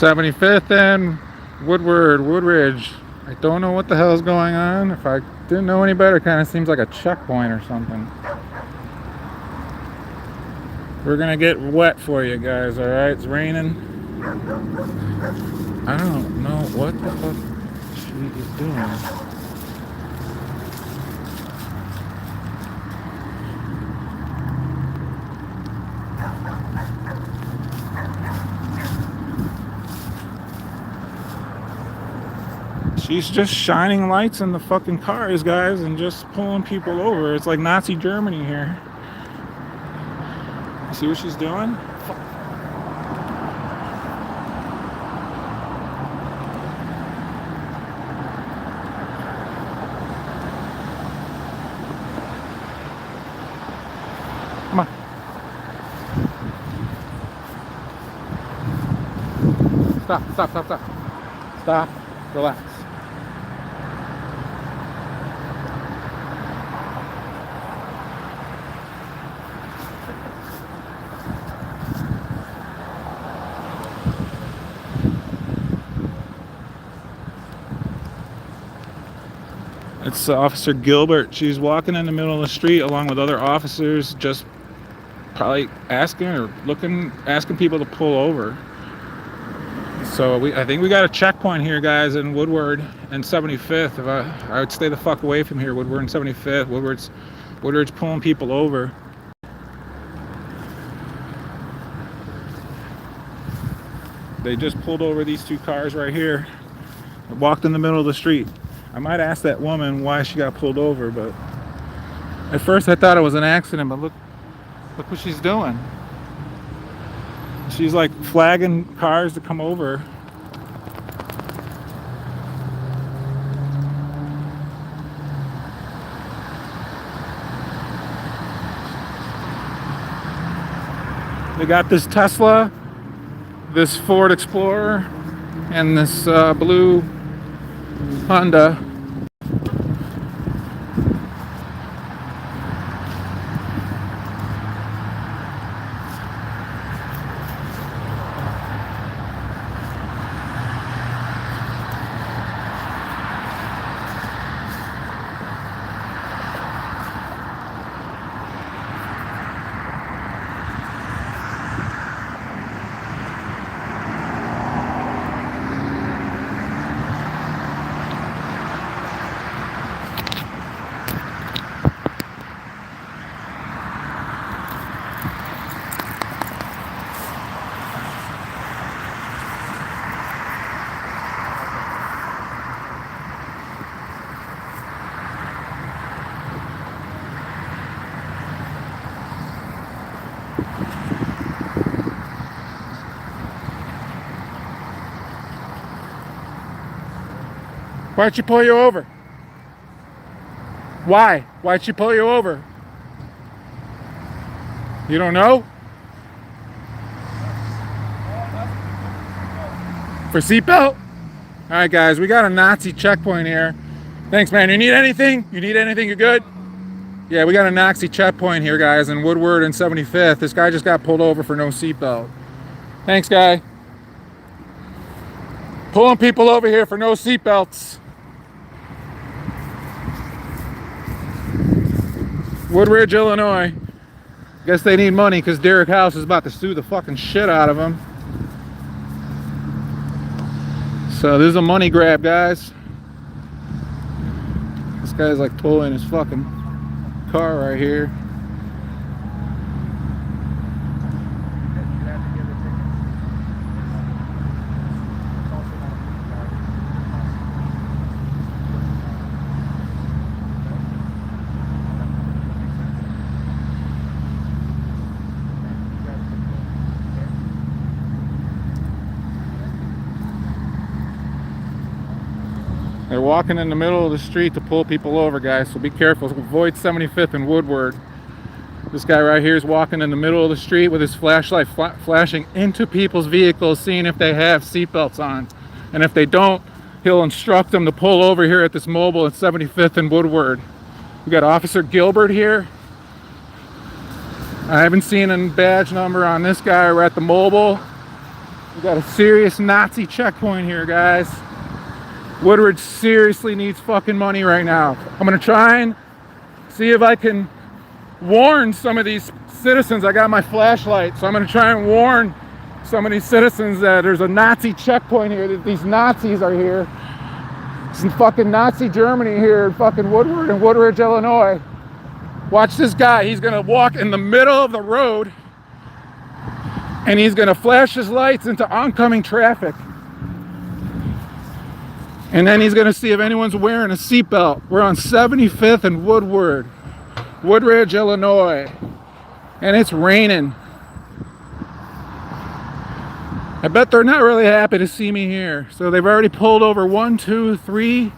75th and Woodridge. I don't know what the hell is going on. If I didn't know any better, it kind of seems like a checkpoint or something. We're gonna get wet for you guys, alright? It's raining. I don't know what the fuck she is doing. She's just shining lights in the fucking cars, guys, and just pulling people over. It's like Nazi Germany here. You see what she's doing? Come on. Stop. Stop. Relax. It's Officer Gilbert. She's walking in the middle of the street along with other officers, just probably asking people to pull over. So I think we got a checkpoint here, guys, in Woodward and 75th. I would stay the fuck away from here. Woodward and 75th. Woodward's pulling people over. They just pulled over these two cars right here. Walked in the middle of the street. I might ask that woman why she got pulled over, but at first I thought it was an accident, but look what she's doing. She's like flagging cars to come over. They got this Tesla, this Ford Explorer, and this blue Honda. Why'd she pull you over? Why? Why'd she pull you over? You don't know? For seatbelt? Alright guys, we got a Nazi checkpoint here. Thanks man, you need anything? You good? Yeah, we got a Nazi checkpoint here guys in Woodward and 75th. This guy just got pulled over for no seatbelt. Thanks guy. Pulling people over here for no seatbelts. Woodridge, Illinois. Guess they need money because Derek House is about to sue the fucking shit out of them. So this is a money grab, guys. This guy's like pulling his fucking car right here. They're walking in the middle of the street to pull people over, guys, so be careful. Avoid 75th and Woodward. This guy right here is walking in the middle of the street with his flashlight flashing into people's vehicles, seeing if they have seatbelts on. And if they don't, he'll instruct them to pull over here at this mobile at 75th and Woodward. We got Officer Gilbert here. I haven't seen a badge number on this guy. We're at the mobile. We got a serious Nazi checkpoint here, guys. Woodridge seriously needs fucking money right now. I'm gonna try and see if I can warn some of these citizens. I got my flashlight, so I'm gonna try and warn some of these citizens that there's a Nazi checkpoint here, that these Nazis are here. Some fucking Nazi Germany here in fucking Woodward and Woodridge, Illinois. Watch this guy. He's gonna walk in the middle of the road and he's gonna flash his lights into oncoming traffic. And then he's gonna see if anyone's wearing a seatbelt. We're on 75th and Woodward, Woodridge, Illinois. And it's raining. I bet they're not really happy to see me here. So they've already pulled over 1, 2, 3,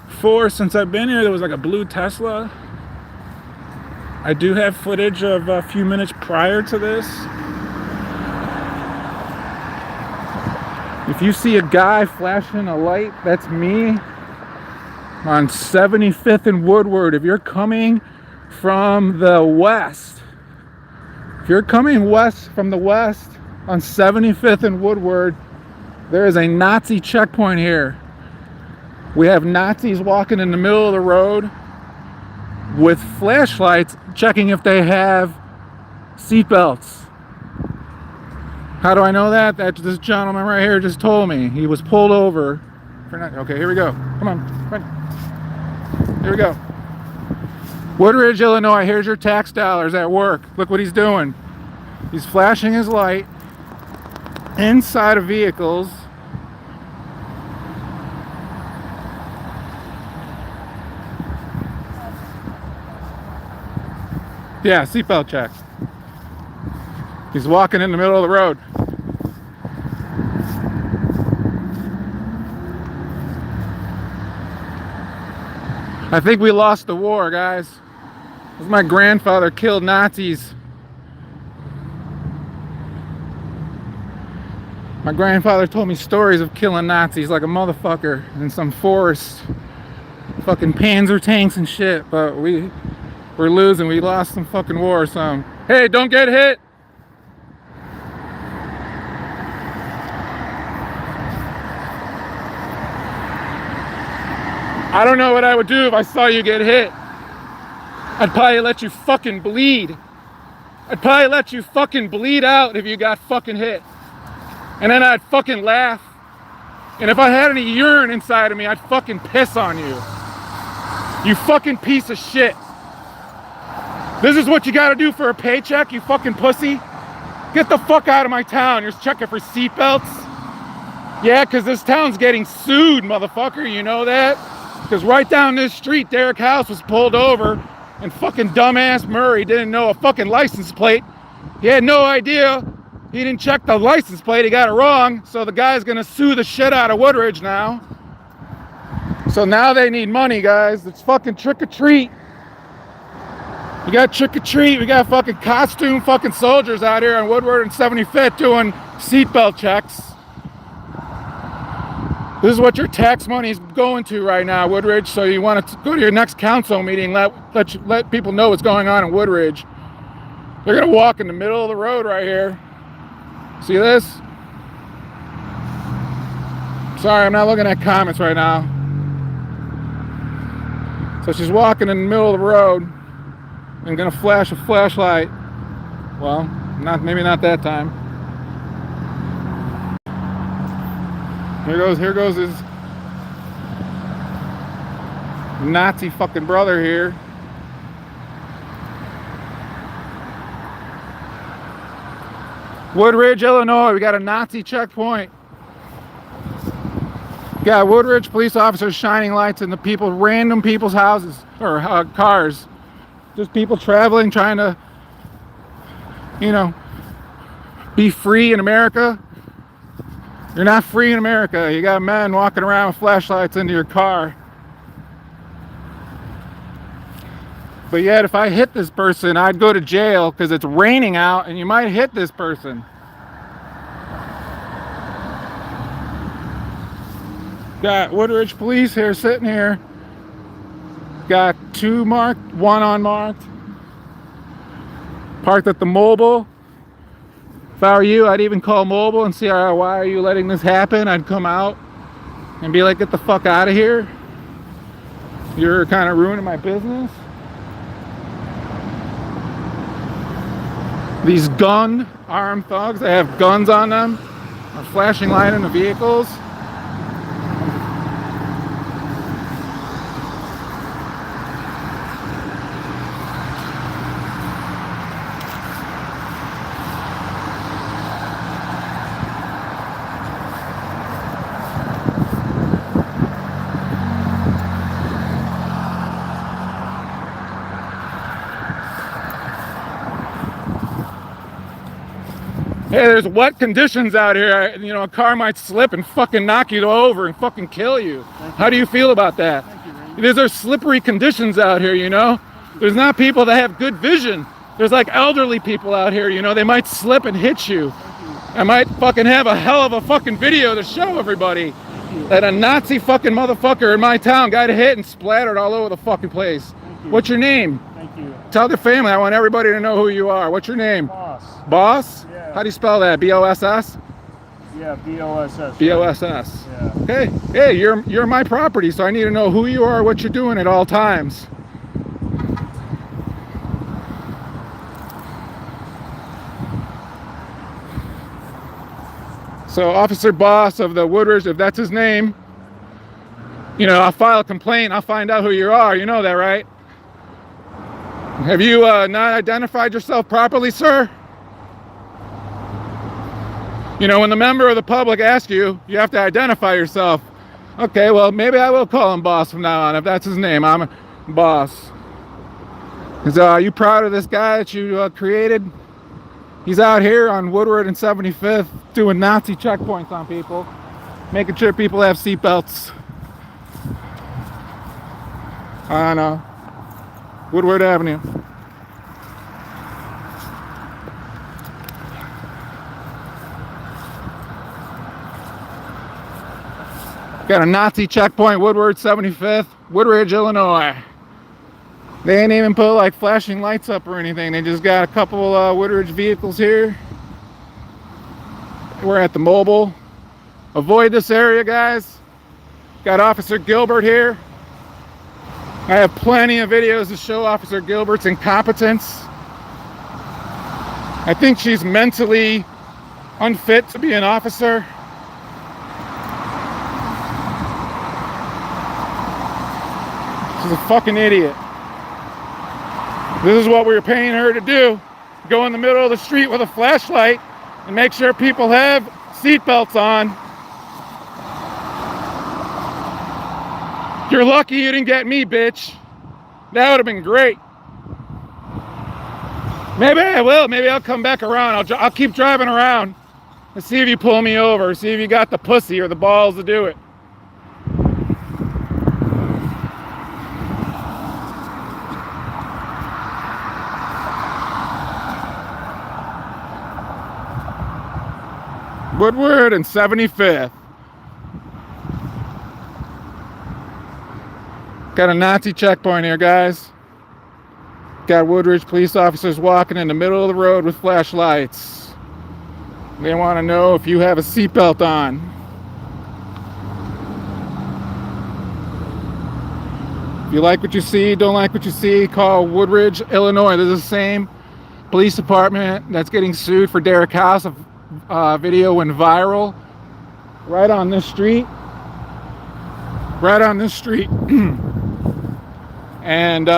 4 since I've been here. There was like a blue Tesla. I do have footage of a few minutes prior to this. If you see a guy flashing a light, that's me on 75th and Woodward. If you're coming from the west, if you're coming west from the west on 75th and Woodward, there is a Nazi checkpoint here. We have Nazis walking in the middle of the road with flashlights checking if they have seatbelts. How do I know that? That this gentleman right here just told me. He was pulled over for not. Okay, here we go. Come on. Right. Here we go. Woodridge, Illinois. Here's your tax dollars at work. Look what he's doing. He's flashing his light inside of vehicles. Yeah, seatbelt check. He's walking in the middle of the road. I think we lost the war, guys. My grandfather killed Nazis. My grandfather told me stories of killing Nazis like a motherfucker in some forest. Fucking Panzer tanks and shit, but we're losing. We lost some fucking war or something. Hey, don't get hit! I don't know what I would do if I saw you get hit. I'd probably let you fucking bleed. I'd probably let you fucking bleed out if you got fucking hit. And then I'd fucking laugh. And if I had any urine inside of me, I'd fucking piss on you. You fucking piece of shit. This is what you gotta do for a paycheck, you fucking pussy? Get the fuck out of my town. You're checking for seatbelts? Yeah, because this town's getting sued, motherfucker. You know that? Because right down this street, Derek House was pulled over and fucking dumbass Murray didn't know a fucking license plate. He had no idea. He didn't check the license plate. He got it wrong. So the guy's going to sue the shit out of Woodridge now. So now they need money, guys. It's fucking trick or treat. You got trick or treat. We got fucking costume fucking soldiers out here on Woodward and 75th doing seatbelt checks. This is what your tax money is going to right now, Woodridge. So you want to go to your next council meeting, let people know what's going on in Woodridge. They're going to walk in the middle of the road right here. See this? Sorry, I'm not looking at comments right now. So she's walking in the middle of the road and going to flash a flashlight. Well, maybe not that time. Here goes his Nazi fucking brother here. Woodridge, Illinois, we got a Nazi checkpoint. Got Woodridge police officers shining lights in the random people's houses or cars. Just people traveling, trying to, be free in America. You're not free in America. You got men walking around with flashlights into your car. But yet, if I hit this person, I'd go to jail because it's raining out and you might hit this person. Got Woodridge police here sitting here. Got 2 marked, 1 unmarked. Parked at the mobile. If I were you, I'd even call mobile and see, why are you letting this happen? I'd come out and be like, get the fuck out of here. You're kind of ruining my business. These armed thugs, they have guns on them, are flashing light in the vehicles. Hey, there's wet conditions out here. You know, a car might slip and fucking knock you over and fucking kill you. How do you feel about that? These are slippery conditions out here, you know? There's not people that have good vision. There's like elderly people out here, you know? They might slip and hit you. I might fucking have a hell of a fucking video to show everybody that a Nazi fucking motherfucker in my town got hit and splattered all over the fucking place. What's your name? Thank you. Tell the family. I want everybody to know who you are. What's your name? Boss. Boss? Yeah. How do you spell that? B-O-S-S? Yeah, B-O-S-S. B-O-S-S. Yeah. Hey, you're my property, so I need to know who you are, what you're doing at all times. So Officer Boss of the Woodridge, if that's his name, you know, I'll file a complaint. I'll find out who you are. You know that, right? Have you not identified yourself properly, sir? You know, when the member of the public asks you, you have to identify yourself. Okay, well, maybe I will call him Boss from now on, if that's his name. I'm Boss. Are you proud of this guy that you created? He's out here on Woodward and 75th doing Nazi checkpoints on people, making sure people have seatbelts. On Woodward Avenue. Got a Nazi checkpoint, Woodward 75th, Woodridge, Illinois. They ain't even put like flashing lights up or anything. They just got a couple Woodridge vehicles here. We're at the mobile. Avoid this area, guys. Got Officer Gilbert here. I have plenty of videos to show Officer Gilbert's incompetence. I think she's mentally unfit to be an officer. She's a fucking idiot. This is what we were paying her to do. Go in the middle of the street with a flashlight and make sure people have seatbelts on. You're lucky you didn't get me, bitch. That would have been great. Maybe I will. Maybe I'll come back around. I'll keep driving around and see if you pull me over. See if you got the pussy or the balls to do it. Woodward and 75th. Got a Nazi checkpoint here, guys. Got Woodridge police officers walking in the middle of the road with flashlights. They want to know if you have a seatbelt on. If you like what you see, don't like what you see, call Woodridge, Illinois. This is the same police department that's getting sued for Derek House. Video went viral right on this street. Right on this street. And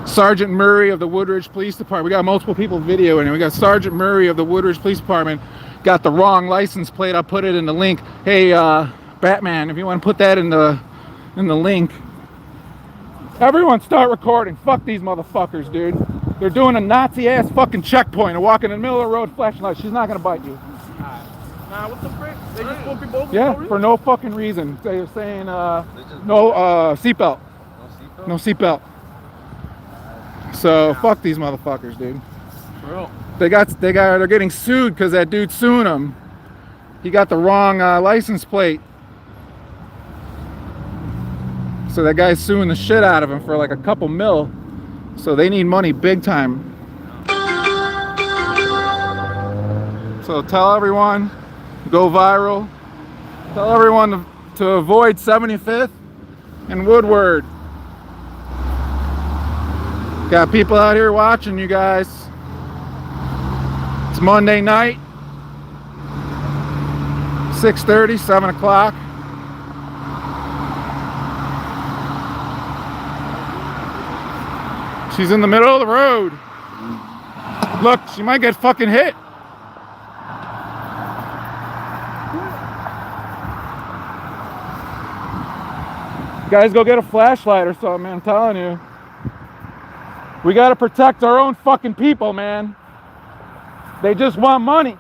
Sergeant Murray of the Woodridge Police Department. We got multiple people videoing it. We got Sergeant Murray of the Woodridge Police Department got the wrong license plate. I'll put it in the link. Hey, Batman, if you want to put that in the link. Everyone start recording. Fuck these motherfuckers, dude. They're doing a Nazi-ass fucking checkpoint and walking in the middle of the road flashing lights. She's not gonna bite you. Nah, what the frick? They just pull people over? Yeah, for no fucking reason. They're saying no seatbelt. No seatbelt. So fuck these motherfuckers, dude. Bro. They're getting sued because that dude suing them. He got the wrong license plate. So that guy's suing the shit out of him for like a couple mil. So they need money big time. So tell everyone, go viral. Tell everyone to avoid 75th and Woodward. Got people out here watching you guys. It's Monday night, 6:30, 7 o'clock. She's in the middle of the road. Look, she might get fucking hit. Guys, go get a flashlight or something, man. I'm telling you. We gotta protect our own fucking people, man. They just want money.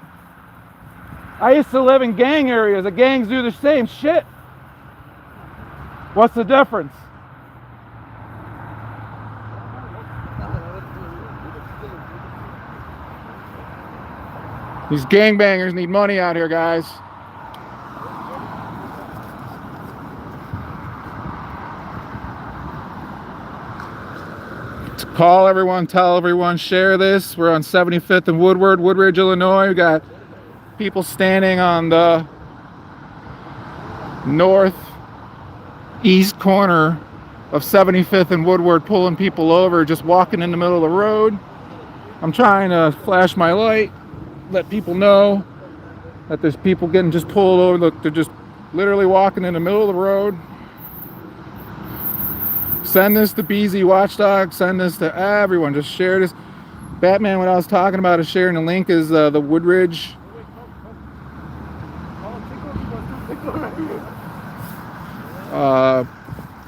I used to live in gang areas. The gangs do the same shit. What's the difference? These gangbangers need money out here, guys. Call everyone, tell everyone, share this. We're on 75th and Woodward, Woodridge, Illinois. We got people standing on the northeast corner of 75th and Woodward, pulling people over, just walking in the middle of the road. I'm trying to flash my light, let people know that there's people getting just pulled over. Look, they're just literally walking in the middle of the road. Send this to BZ Watchdog. Send this to everyone. Just share this. Batman, what I was talking about is sharing the link is the Woodridge.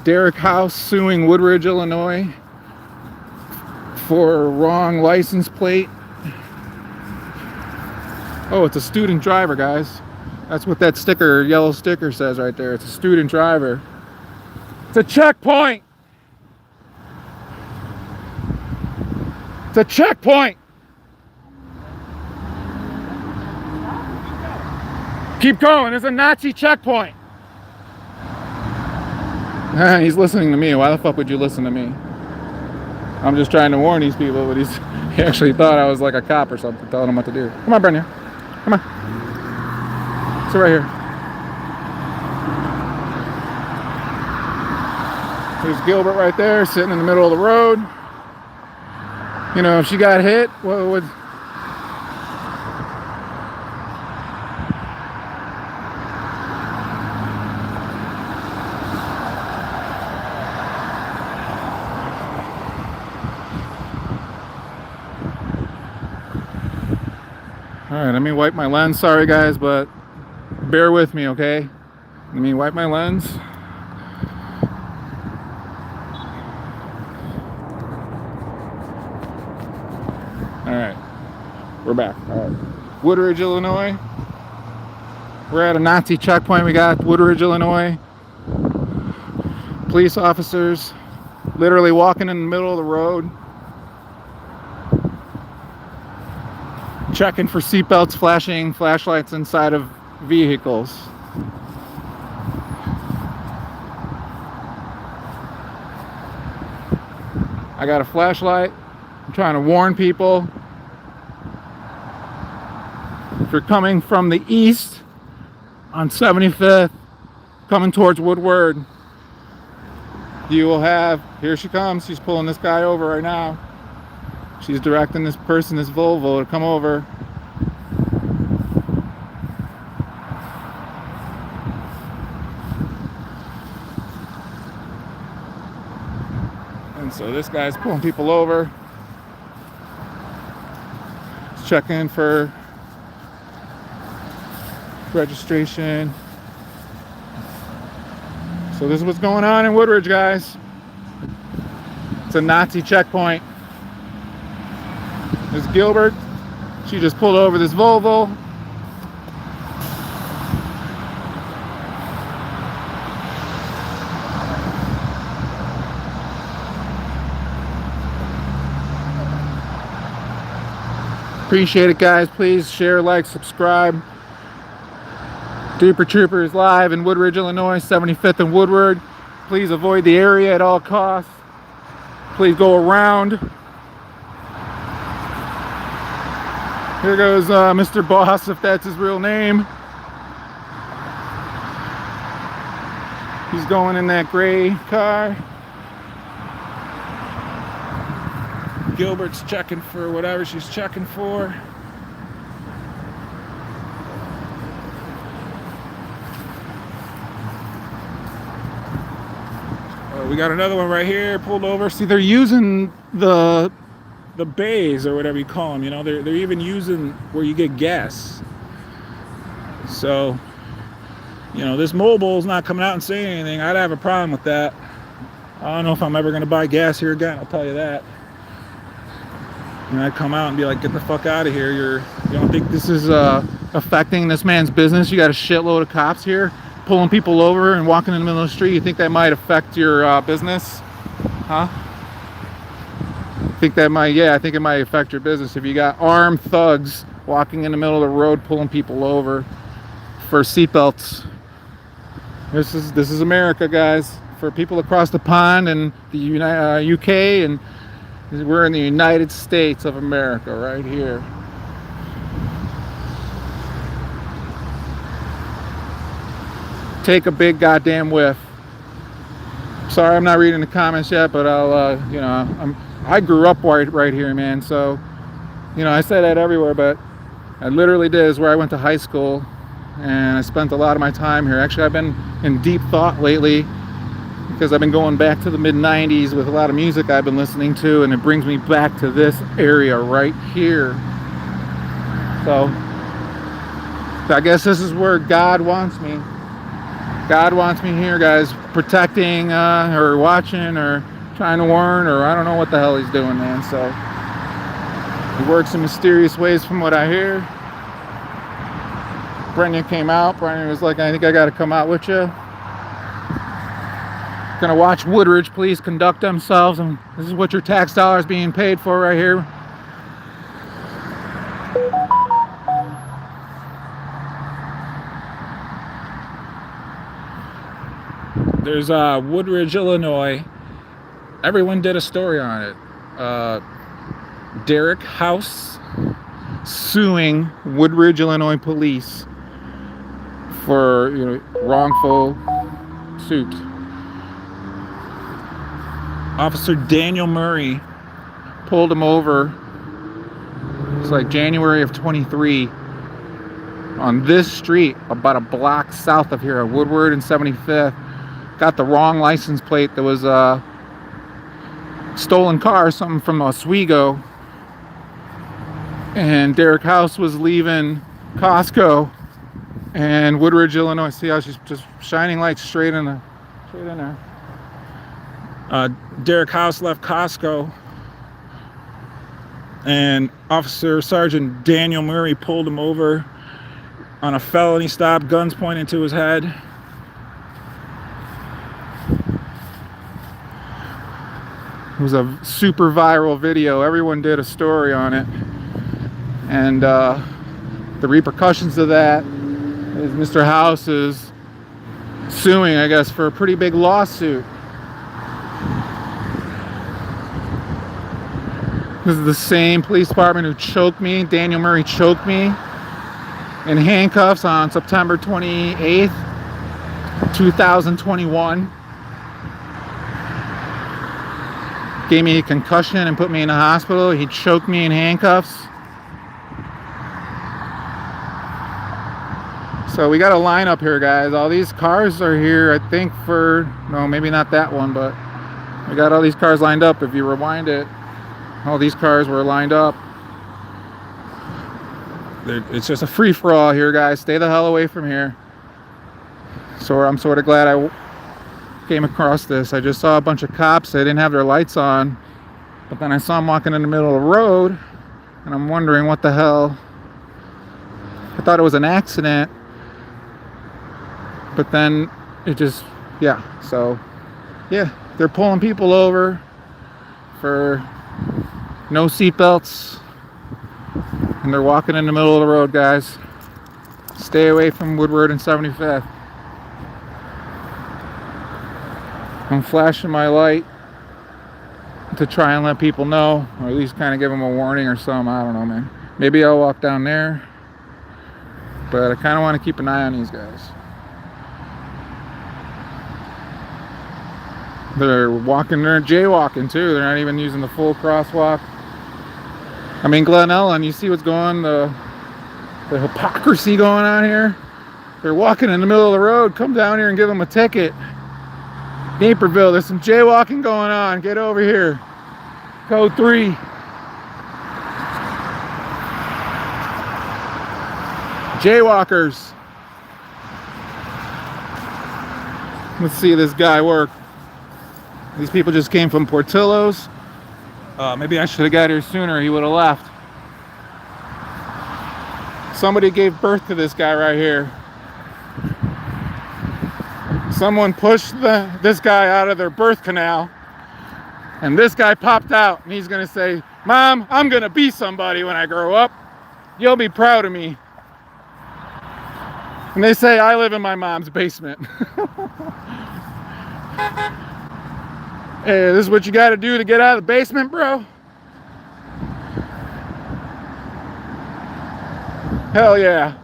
Derek House suing Woodridge, Illinois for wrong license plate. Oh, it's a student driver, guys. That's what that sticker, yellow sticker says right there. It's a student driver. It's a checkpoint. It's a checkpoint. Keep going. There's a Nazi checkpoint. He's listening to me. Why the fuck would you listen to me? I'm just trying to warn these people, but he actually thought I was like a cop or something, telling him what to do. Come on, Brenda. Come on. Sit right here. There's Gilbert right there, sitting in the middle of the road. You know, if she got hit, what would... Alright, let me wipe my lens. Sorry guys, but bear with me, okay? Let me wipe my lens. Alright, we're back. Alright, Woodridge, Illinois. We're at a Nazi checkpoint. We got Woodridge, Illinois. Police officers literally walking in the middle of the road, checking for seatbelts, flashing flashlights inside of vehicles. I got a flashlight. I'm trying to warn people. If you're coming from the east on 75th, coming towards Woodward, you will have, here she comes, she's pulling this guy over right now. She's directing this person, this Volvo, to come over. And so this guy's pulling people over. He's checking for registration. So this is what's going on in Woodridge, guys. It's a Nazi checkpoint. There's Gilbert. She just pulled over this Volvo. Appreciate it, guys. Please share, like, subscribe. Duper Troopers live in Woodridge, Illinois, 75th and Woodward. Please avoid the area at all costs. Please go around. Here goes Mr. Boss, if that's his real name. He's going in that gray car. Gilbert's checking for whatever she's checking for. We got another one right here, pulled over. See, they're using the bays or whatever you call them. You know, they're even using where you get gas. So, you know, this mobile's not coming out and saying anything. I'd have a problem with that. I don't know if I'm ever gonna buy gas here again. I'll tell you that. And I'd come out and be like, "Get the fuck out of here! You don't think this is affecting this man's business? You got a shitload of cops here." Pulling people over and walking in the middle of the street. You think that might affect your business? Huh? Think that might, yeah, I think it might affect your business if you got armed thugs walking in the middle of the road pulling people over for seatbelts. This is America, guys. For people across the pond and the UK, and we're in the United States of America right here. Take a big goddamn whiff. Sorry, I'm not reading the comments yet, but I'll, you know, I grew up right here, man. So, you know, I say that everywhere, but I literally did. Is where I went to high school, and I spent a lot of my time here. Actually, I've been in deep thought lately because I've been going back to the mid-90s with a lot of music I've been listening to, and it brings me back to this area right here. So, I guess this is where God wants me. God wants me here, guys, protecting or watching or trying to warn, or I don't know what the hell he's doing, man. So he works in mysterious ways from what I hear. Brendan came out. Brendan was like, "I think I got to come out with you." Gonna watch Woodridge police conduct themselves, and this is what your tax dollars being paid for right here. There's Woodridge, Illinois. Everyone did a story on it. Derek House suing Woodridge, Illinois police for, you know, wrongful suit. Officer Daniel Murray pulled him over. It's like January of 23 on this street, about a block south of here at Woodward and 75th. Got the wrong license plate. There was a stolen car, something from Oswego, and Derek House was leaving Costco and Woodridge, Illinois. See how she's just shining lights straight in there. Derek House left Costco, and Officer Sergeant Daniel Murray pulled him over on a felony stop, guns pointing to his head. It was a super viral video. Everyone did a story on it, and the repercussions of that is Mr. House is suing, I guess, for a pretty big lawsuit. This is the same police department who choked me. Daniel Murray choked me in handcuffs on September 28th, 2021. Gave me a concussion and put me in the hospital. He choked me in handcuffs. So we got a lineup here, guys. All these cars are here, I think, for, no, maybe not that one, but we got all these cars lined up. If you rewind it, all these cars were lined up. It's just a free-for-all here, guys. Stay the hell away from here. So I'm sort of glad I came across this. I just saw a bunch of cops. They didn't have their lights on, but then I saw them walking in the middle of the road, and I'm wondering what the hell. I thought it was an accident, but then it just, yeah. So yeah, they're pulling people over for no seatbelts, and they're walking in the middle of the road, guys. Stay away from Woodward and 75th. I'm flashing my light to try and let people know, or at least kind of give them a warning or something. I don't know, man. Maybe I'll walk down there, but I kind of want to keep an eye on these guys. They're walking, they're jaywalking too. They're not even using the full crosswalk. I mean, Glen Ellen, you see what's going on, the hypocrisy going on here. They're walking in the middle of the road. Come down here and give them a ticket. Naperville, there's some jaywalking going on. Get over here. Code 3. Jaywalkers. Let's see this guy work. These people just came from Portillo's. Maybe I should have got here sooner. He would have left. Somebody gave birth to this guy right here. Someone pushed this guy out of their birth canal, and this guy popped out, and he's gonna say, "Mom, I'm gonna be somebody when I grow up. You'll be proud of me." And they say, I live in my mom's basement. Hey, this is what you gotta do to get out of the basement, bro? Hell yeah.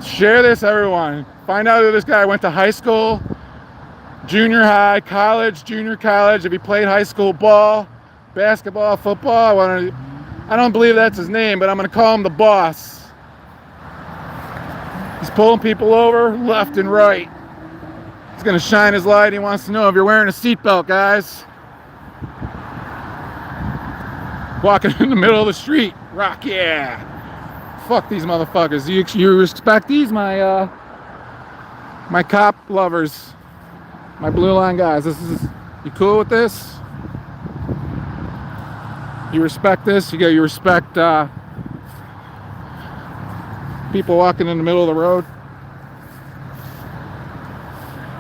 Share this, everyone. Find out who this guy went to high school, junior high, college, junior college, if he played high school ball, basketball, football. I don't believe that's his name, but I'm gonna call him the boss. He's pulling people over left and right. He's gonna shine his light. He wants to know if you're wearing a seatbelt, guys. Walking in the middle of the street. Rock yeah. Fuck these motherfuckers. You respect these, my cop lovers, my blue line guys. You cool with this? You respect this? You respect people walking in the middle of the road,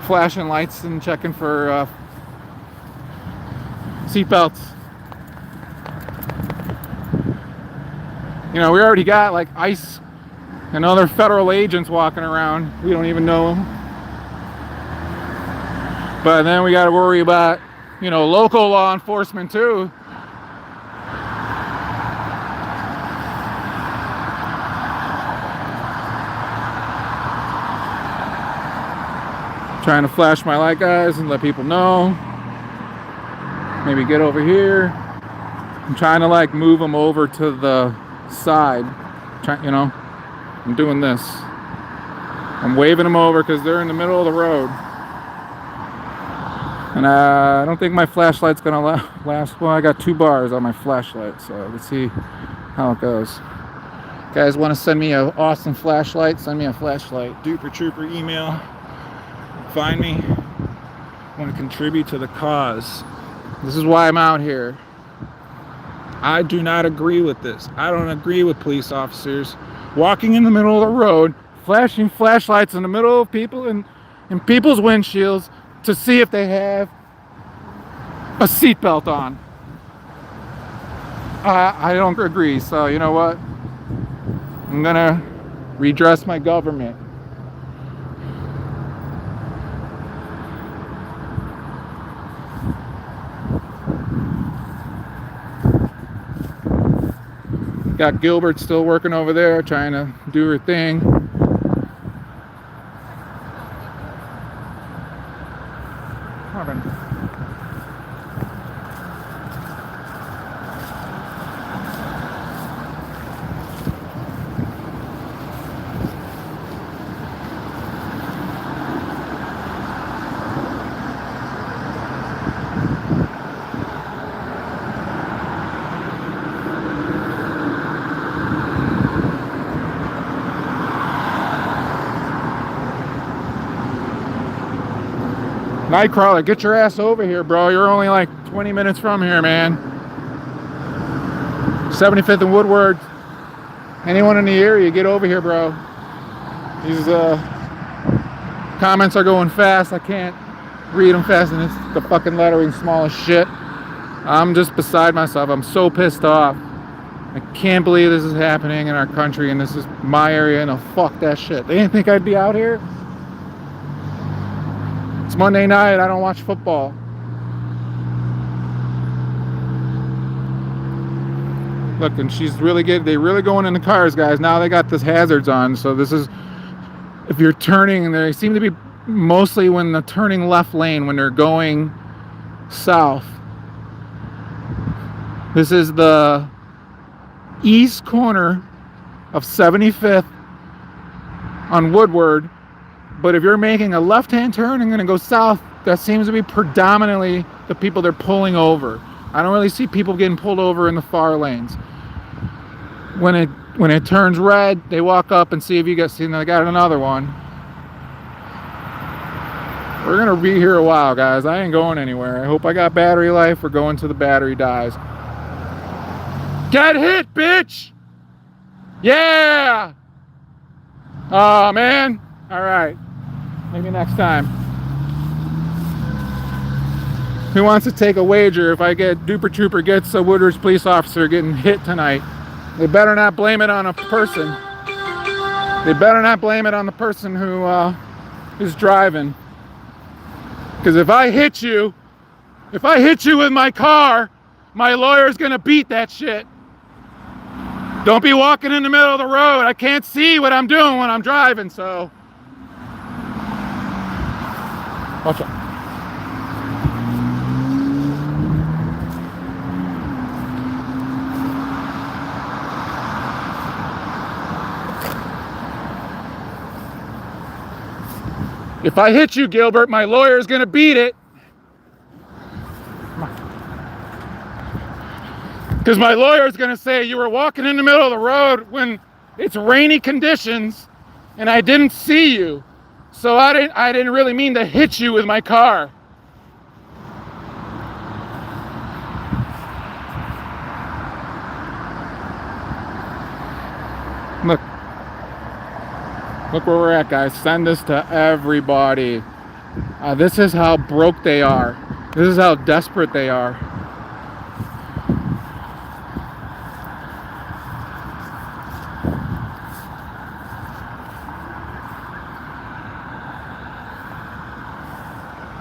flashing lights and checking for seatbelts. You know, we already got like ICE and other federal agents walking around. We don't even know them. But then we got to worry about, you know, local law enforcement too. Trying to flash my light, guys, and let people know. Maybe get over here. I'm trying to like move them over to the side. You know, I'm doing this. I'm waving them over because they're in the middle of the road. And I don't think my flashlight's gonna last. Well, I got 2 bars on my flashlight, so let's see how it goes. Guys want to send me an awesome flashlight? Send me a flashlight. Duper Trooper email. Find me. Want to contribute to the cause. This is why I'm out here. I do not agree with this. I don't agree with police officers walking in the middle of the road, flashing flashlights in the middle of people in people's windshields to see if they have a seatbelt on. I don't agree. So you know what? I'm gonna redress my government. Got Gilbert still working over there, trying to do her thing. Nightcrawler, get your ass over here, bro. You're only like 20 minutes from here, man. 75th and Woodward. Anyone in the area, get over here, bro. These comments are going fast. I can't read them fast, and it's the fucking lettering small as shit. I'm just beside myself. I'm so pissed off. I can't believe this is happening in our country, and this is my area, and fuck that shit. They didn't think I'd be out here? It's Monday night, I don't watch football. Look, and she's really good. They really going in the cars, guys. Now they got this hazards on. So this is, if you're turning, they seem to be mostly when the turning left lane when they're going south. This is the east corner of 75th on Woodward. But if you're making a left-hand turn and going to go south, that seems to be predominantly the people they're pulling over. I don't really see people getting pulled over in the far lanes. When it turns red, they walk up and see if you got, see, they got another one. We're gonna be here a while, guys. I ain't going anywhere. I hope I got battery life. We're going till the battery dies. Get hit, bitch! Yeah! Oh man. All right. Maybe next time. Who wants to take a wager if I get Duper Trooper gets a Woodridge police officer getting hit tonight? They better not blame it on a person. They better not blame it on the person who is driving. Because if I hit you with my car, my lawyer's gonna beat that shit. Don't be walking in the middle of the road. I can't see what I'm doing when I'm driving, so. Watch out. If I hit you, Gilbert, my lawyer's gonna beat it. Because my lawyer's gonna say you were walking in the middle of the road when it's rainy conditions and I didn't see you. So I didn't really mean to hit you with my car. Look where we're at, guys. Send this to everybody. This is how broke they are. This is how desperate they are.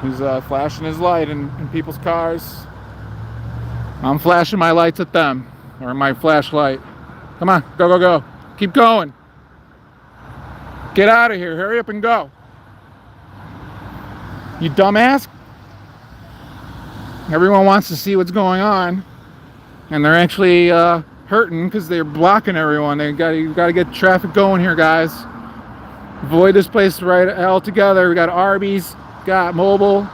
He's flashing his light in people's cars. I'm flashing my lights at them, or my flashlight. Come on, go, go, go. Keep going. Get out of here. Hurry up and go. You dumbass. Everyone wants to see what's going on. And they're actually hurting because they're blocking everyone. You got to get traffic going here, guys. Avoid this place right altogether. We got Arby's, got Mobile.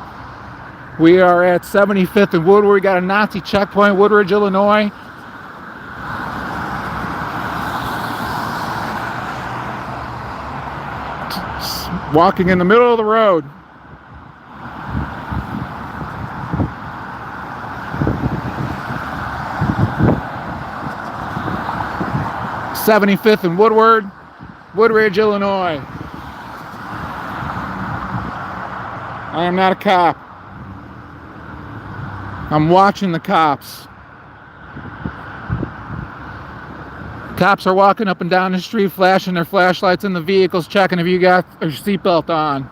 We are at 75th and Woodward. We got a Nazi checkpoint, Woodridge, Illinois. Walking in the middle of the road. '75th and Woodward, Woodridge, Illinois. I am not a cop. I'm watching the cops. Cops are walking up and down the street, flashing their flashlights in the vehicles, checking if you got your seatbelt on.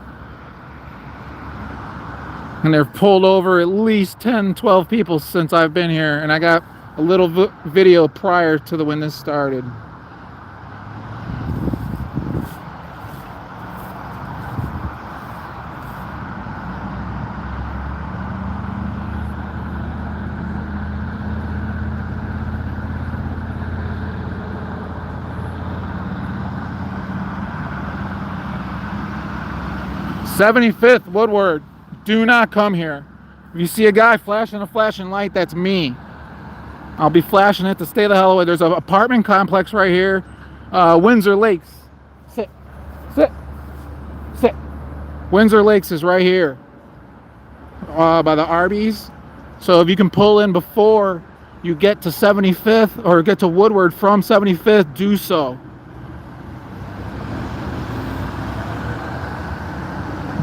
And they've pulled over at least 10, 12 people since I've been here. And I got a little video prior to when this started. '75th Woodward, do not come here. If you see a guy flashing a flashing light, that's me. I'll be flashing it to stay the hell away. There's an apartment complex right here, Windsor Lakes. Sit, sit, sit. Windsor Lakes is right here, by the Arby's. So if you can pull in before you get to 75th or get to Woodward from 75th, do so.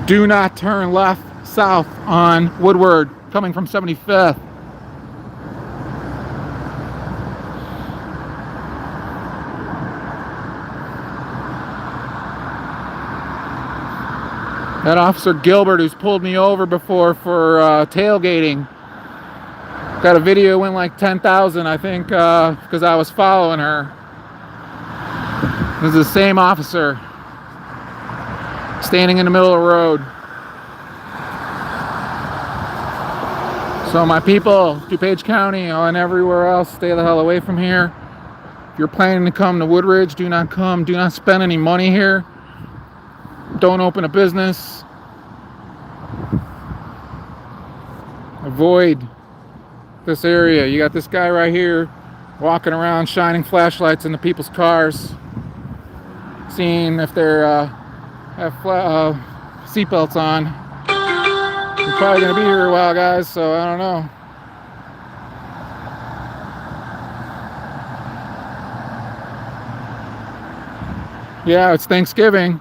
Do not turn left south on Woodward coming from 75th. That Officer Gilbert, who's pulled me over before for tailgating, Got a video, went like 10,000, I think, because I was following her. This is the same officer standing in the middle of the road. So my people, DuPage County and everywhere else, stay the hell away from here. If you're planning to come to Woodridge, do not come. Do not spend any money here. Don't open a business. Avoid this area. You got this guy right here walking around shining flashlights into people's cars, seeing if they're have seatbelts on. You're probably gonna be here a while, guys, so I don't know. Yeah, it's Thanksgiving.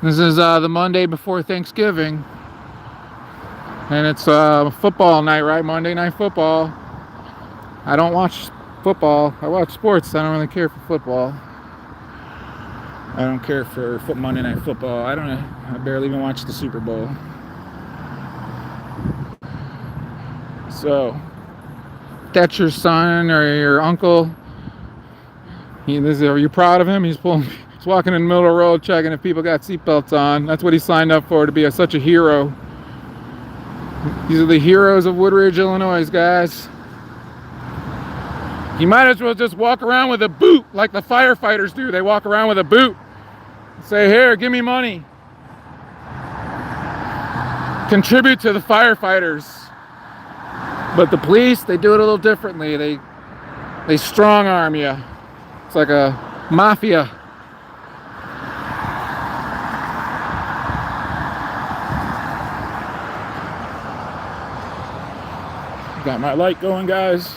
This is the Monday before Thanksgiving. And it's football night, right? Monday Night Football. I don't watch football. I watch sports. I don't really care for football. I don't care for Monday Night Football. I barely even watch the Super Bowl. So, that's your son or your uncle. Are you proud of him? He's walking in the middle of the road checking if people got seatbelts on. That's what he signed up for, to be such a hero. These are the heroes of Woodridge, Illinois, guys. You might as well just walk around with a boot like the firefighters do. They walk around with a boot. Say, here, give me money. Contribute to the firefighters. But the police, they do it a little differently. They strong arm you. It's like a mafia. Got my light going, guys.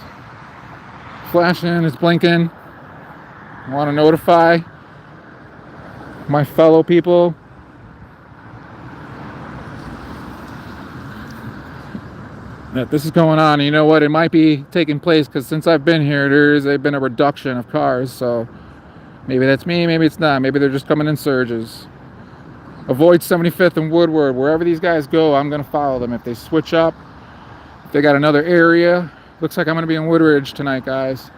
Flashing, it's blinking. I want to notify my fellow people. That this is going on. You know what? It might be taking place because since I've been here, there's been a reduction of cars. So maybe that's me, maybe it's not. Maybe they're just coming in surges. Avoid 75th and Woodward. Wherever these guys go, I'm going to follow them. If they switch up, if they got another area. Looks like I'm going to be in Woodridge tonight, guys.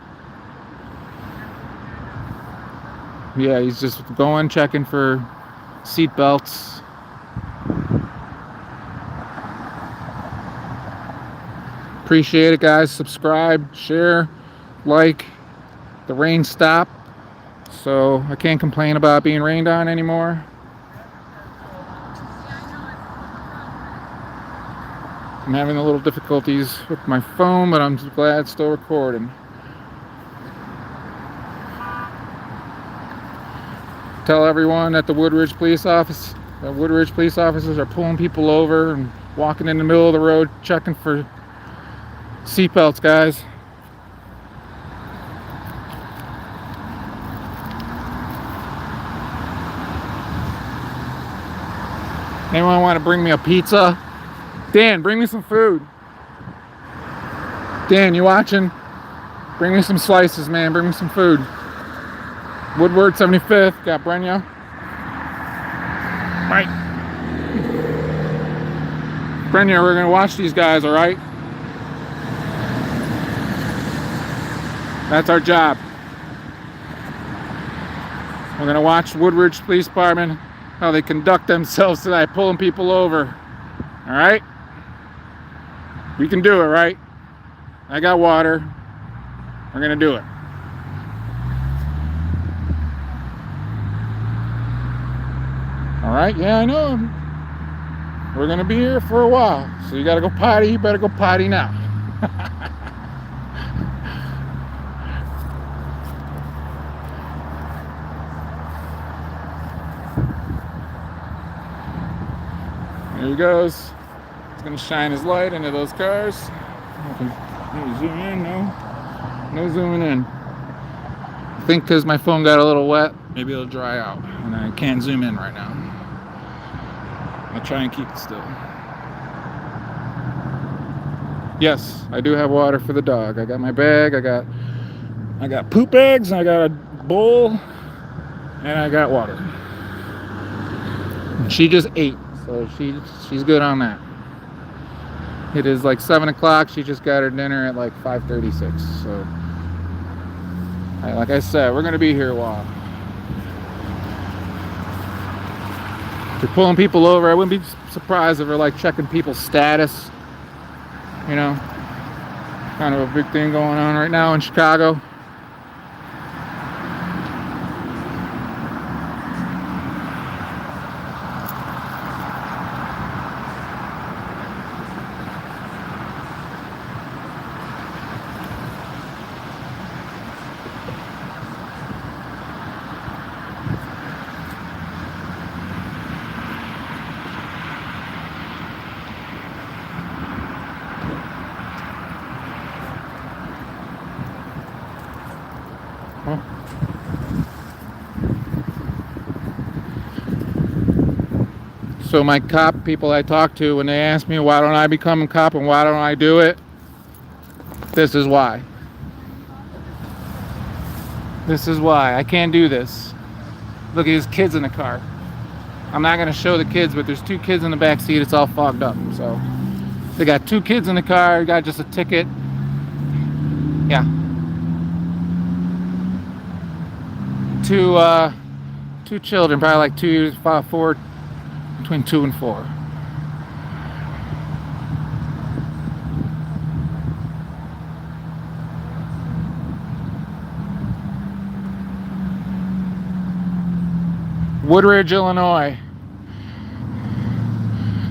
Yeah, he's just going, checking for seat belts. Appreciate it, guys. Subscribe, share, like. The rain stopped, so I can't complain about being rained on anymore. I'm having a little difficulties with my phone, but I'm glad it's still recording. Tell everyone at the Woodridge police office, the Woodridge police officers are pulling people over and walking in the middle of the road checking for seatbelts, guys. Anyone want to bring me a pizza? Dan, bring me some food. Dan, you watching? Bring me some slices, man. Bring me some food. Woodward 75th. Got Brenya. Right. Brenya, we're going to watch these guys, all right? That's our job. We're going to watch Woodridge Police Department, how they conduct themselves tonight, pulling people over. All right? We can do it, right? I got water. We're going to do it. All right? Yeah, I know. We're going to be here for a while. So you got to go potty. You better go potty now. There he goes. He's going to shine his light into those cars. Maybe zoom in. No zooming in. I think because my phone got a little wet, maybe it'll dry out. And I can't zoom in right now. I'll try and keep it still. Yes, I do have water for the dog. I got my bag. I got poop bags. I got a bowl. And I got water. And she just ate. So she's good on that. It is like 7 o'clock. She just got her dinner at like 5:36. So, like I said, we're gonna be here a while. They're pulling people over. I wouldn't be surprised if they're like checking people's status. You know, kind of a big thing going on right now in Chicago. So my cop people I talk to, when they ask me why don't I become a cop and why don't I do it, this is why. This is why. I can't do this. Look at these kids in the car. I'm not going to show the kids, but there's 2 kids in the back seat. It's all fogged up. So they got 2 kids in the car. Got just a ticket. Yeah. Two children, probably like 2, 5, 4, between 2 and 4. Woodridge, Illinois.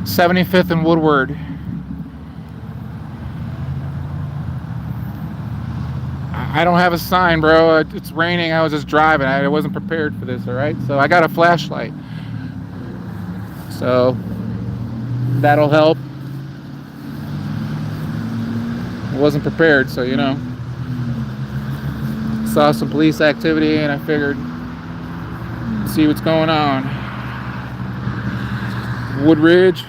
75th and Woodward. I don't have a sign, bro. It's raining. I was just driving. I wasn't prepared for this, all right? So I got a flashlight. So that'll help. I wasn't prepared, so you know. Saw some police activity and I figured see what's going on. Woodridge.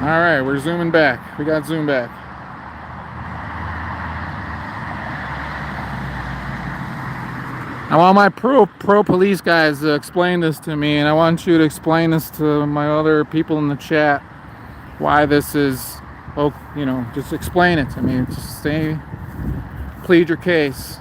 All right, we're zooming back. We got zoom back. I want my pro police guys to explain this to me, and I want you to explain this to my other people in the chat. Why this is, oh, you know, just explain it to me. Just say, plead your case.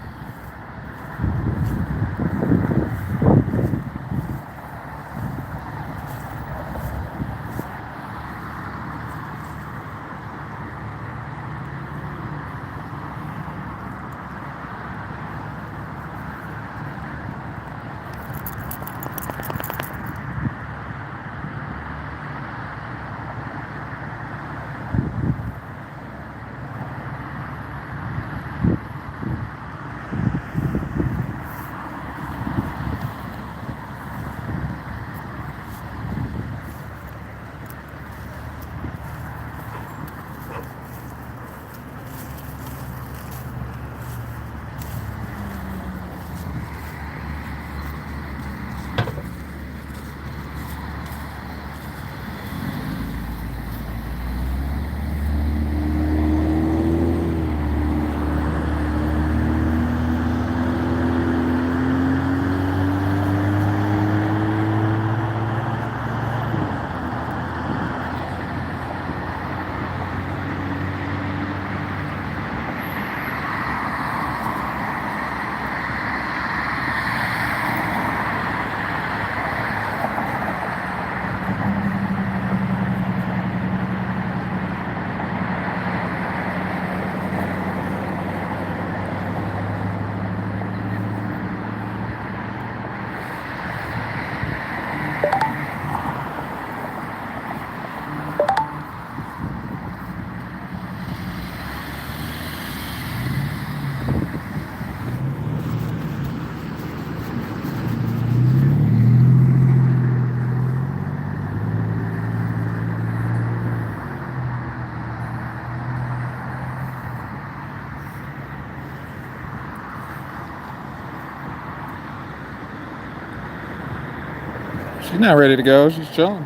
She's not ready to go. She's chilling.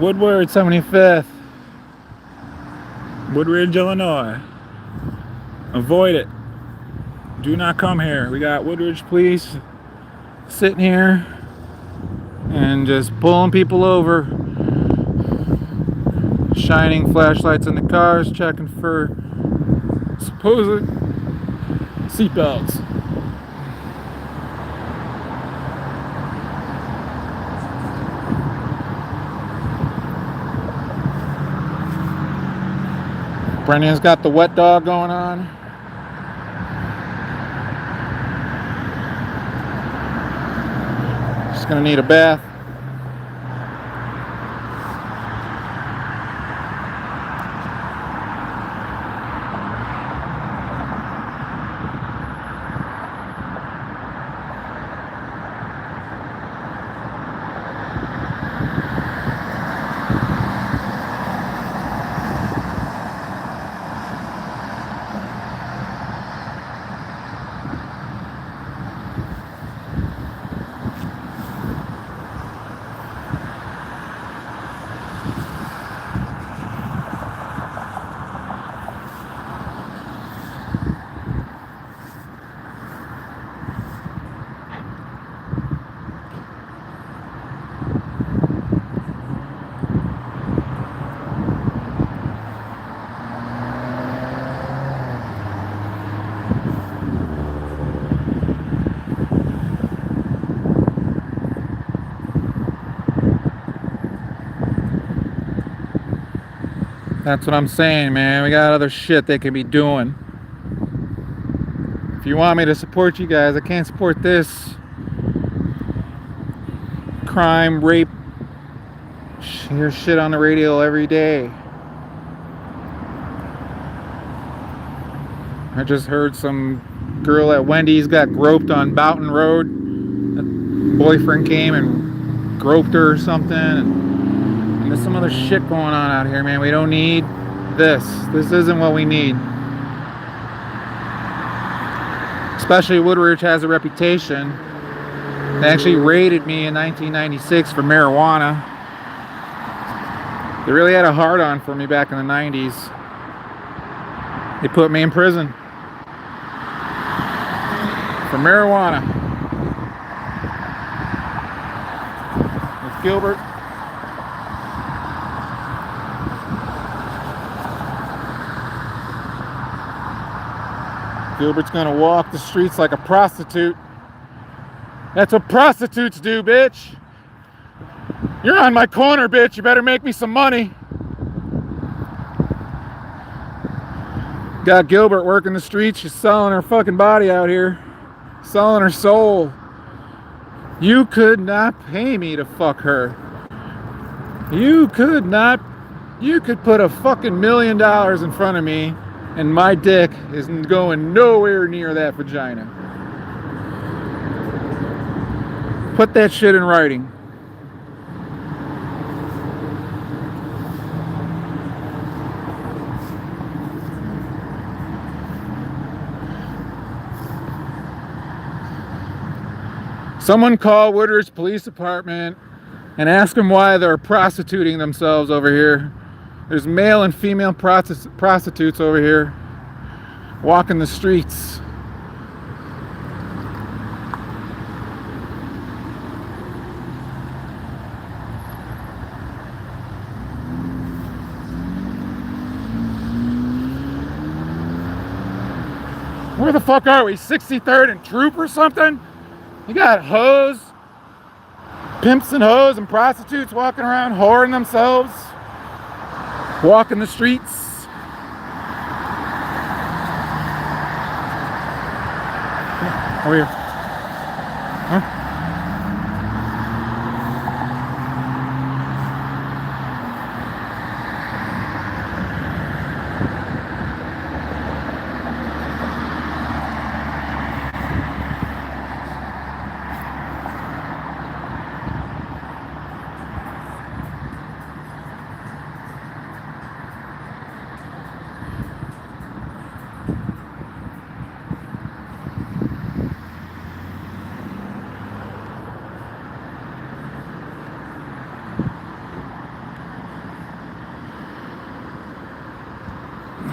Woodward, 75th. Woodridge, Illinois. Avoid it. Do not come here. We got Woodridge police sitting here and just pulling people over, shining flashlights in the cars, checking for supposed seatbelts. Brendan's got the wet dog going on. Just gonna need a bath. That's what I'm saying, man. We got other shit they could be doing. If you want me to support you guys, I can't support this. Crime, rape. Hear shit on the radio every day. I just heard some girl at Wendy's got groped on Boughton Road. A boyfriend came and groped her or something. And there's some other shit going on out here, man. We don't need this. This isn't what we need. Especially Woodridge has a reputation. They actually raided me in 1996 for marijuana. They really had a hard-on for me back in the 90s. They put me in prison for marijuana. With Gilbert. Gilbert's gonna walk the streets like a prostitute. That's what prostitutes do, bitch. You're on my corner, bitch. You better make me some money. Got Gilbert working the streets. She's selling her fucking body out here. Selling her soul. You could not pay me to fuck her. You could not. You could put a fucking $1 million in front of me and my dick is going nowhere near that vagina. Put that shit in writing. Someone call Woodridge Police Department and ask them why they're prostituting themselves over here. There's male and female prostitutes over here walking the streets. Where the fuck are we? 63rd and Troop or something? You got hoes, pimps and hoes and prostitutes walking around whoring themselves, walking the streets. Over here. Huh?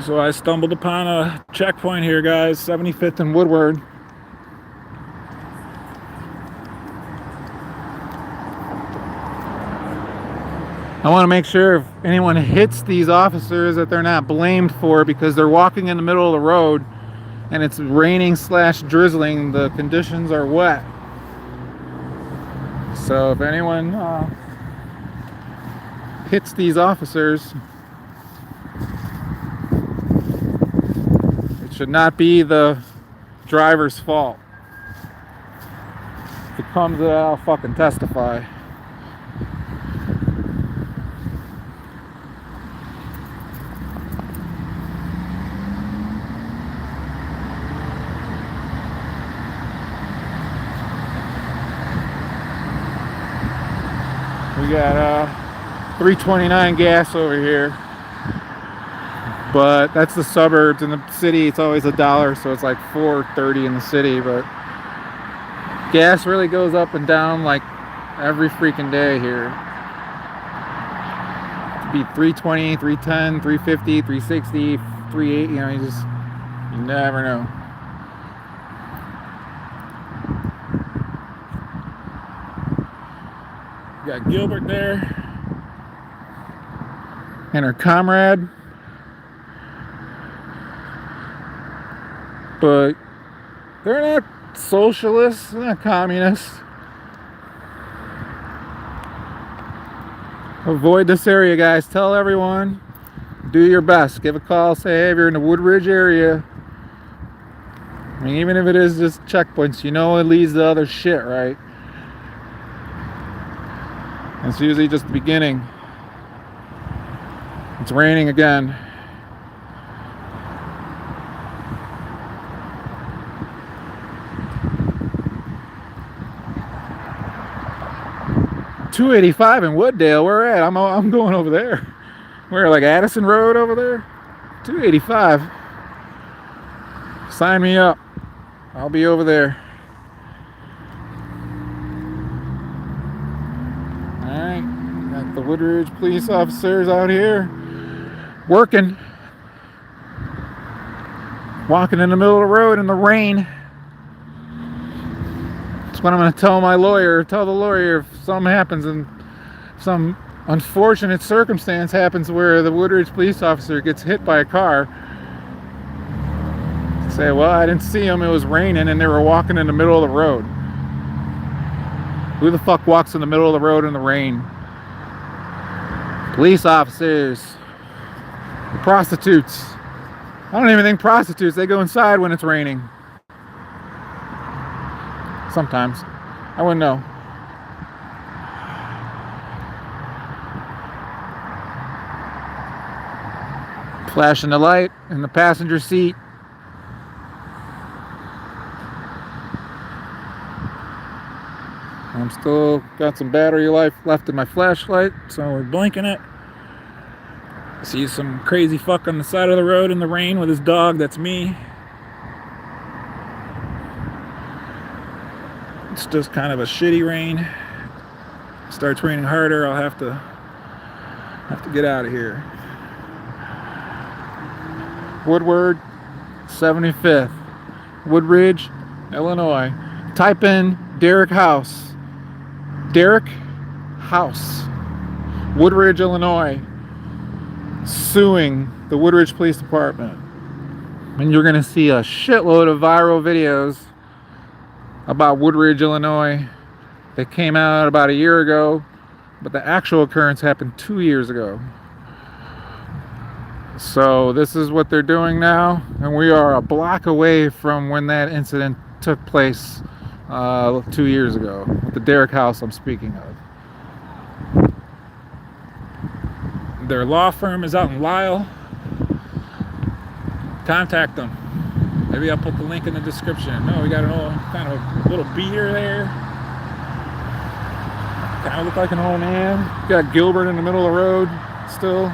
So I stumbled upon a checkpoint here, guys, 75th and Woodward. I want to make sure if anyone hits these officers that they're not blamed for it, because they're walking in the middle of the road and it's raining / drizzling. The conditions are wet. So if anyone hits these officers, it should not be the driver's fault. If it comes to that, I'll fucking testify. We got 329 gas over here, but that's the suburbs. In the city it's always $1, so it's like $4.30 in the city. But gas really goes up and down like every freaking day here. It could be 320, 310, 350, 360, 380, you know, you never know. Got Gilbert there and her comrade, but they're not socialists, they're not communists. Avoid this area, guys. Tell everyone, do your best. Give a call, say, hey, if you're in the Woodridge area, I mean, even if it is just checkpoints, you know it leads to other shit, right? It's usually just the beginning. It's raining again. .285 in Wooddale. Where at? I'm going over there. Where, like Addison Road over there? 285. Sign me up. I'll be over there. Alright, got the Woodridge police officers out here working, walking in the middle of the road in the rain. That's what I'm going to tell my lawyer. Tell the lawyer if something happens and some unfortunate circumstance happens where the Woodridge police officer gets hit by a car. Say, well, I didn't see them, it was raining and they were walking in the middle of the road. Who the fuck walks in the middle of the road in the rain? Police officers. Prostitutes. I don't even think prostitutes, they go inside when it's raining. Sometimes. I wouldn't know. Flashing the light in the passenger seat. I'm still got some battery life left in my flashlight, so we're blinking it. See some crazy fuck on the side of the road in the rain with his dog. That's me. It's just kind of a shitty rain. Starts raining harder, I'll have to get out of here. Woodward, 75th, Woodridge, Illinois. Type in Derek House. Derek House, Woodridge, Illinois, suing the Woodridge Police Department. And you're going to see a shitload of viral videos about Woodridge, Illinois. They came out about a year ago, but the actual occurrence happened 2 years ago. So this is what they're doing now, and we are a block away from when that incident took place 2 years ago, with the Derek House I'm speaking of. Their law firm is out in Lisle. Contact them. Maybe I'll put the link in the description. No, we got an old kind of little beater there. Kind of look like an old man. Got Gilbert in the middle of the road still.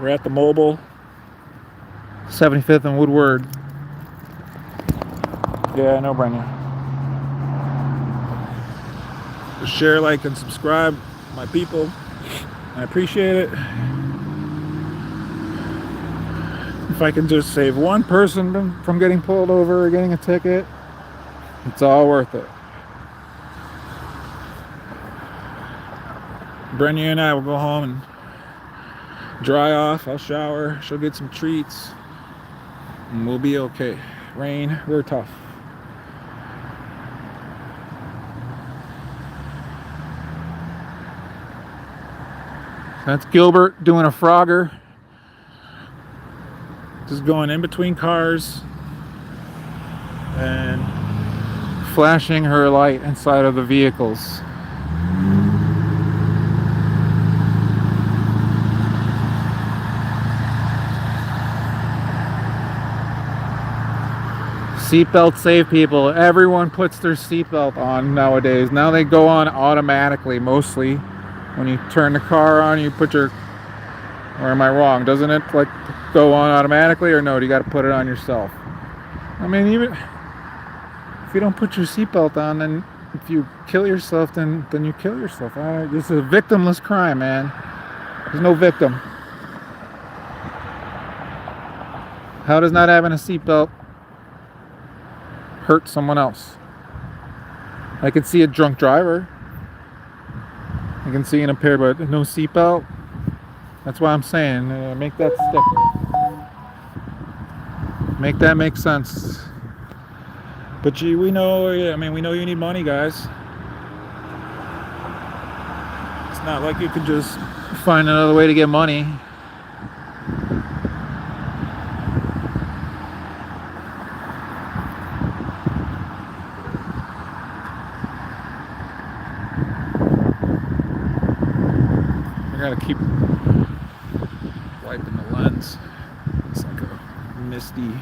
We're at the mobile, 75th and Woodward. Yeah, I know, Brendan. Just share, like, and subscribe, my people. I appreciate it. If I can just save one person from getting pulled over or getting a ticket, it's all worth it. Brenda and I will go home and dry off. I'll shower. She'll get some treats. And we'll be okay. Rain, we're tough. That's Gilbert doing a Frogger. Just going in between cars and flashing her light inside of the vehicles. Seatbelts save people. Everyone puts their seatbelt on nowadays. Now they go on automatically mostly. When you turn the car on, you put your... Or am I wrong? Doesn't it like go on automatically, or no? Do you got to put it on yourself? I mean, even if you don't put your seatbelt on, then if you kill yourself, then you kill yourself. This is a victimless crime, man. There's no victim. How does not having a seatbelt hurt someone else? I can see a drunk driver. I can see an impaired, but no seatbelt. That's why I'm saying, make that stick. Make that make sense. But gee, we know, we know you need money, guys. It's not like you can just find another way to get money. I gotta keep wiping the lens. It's like a misty,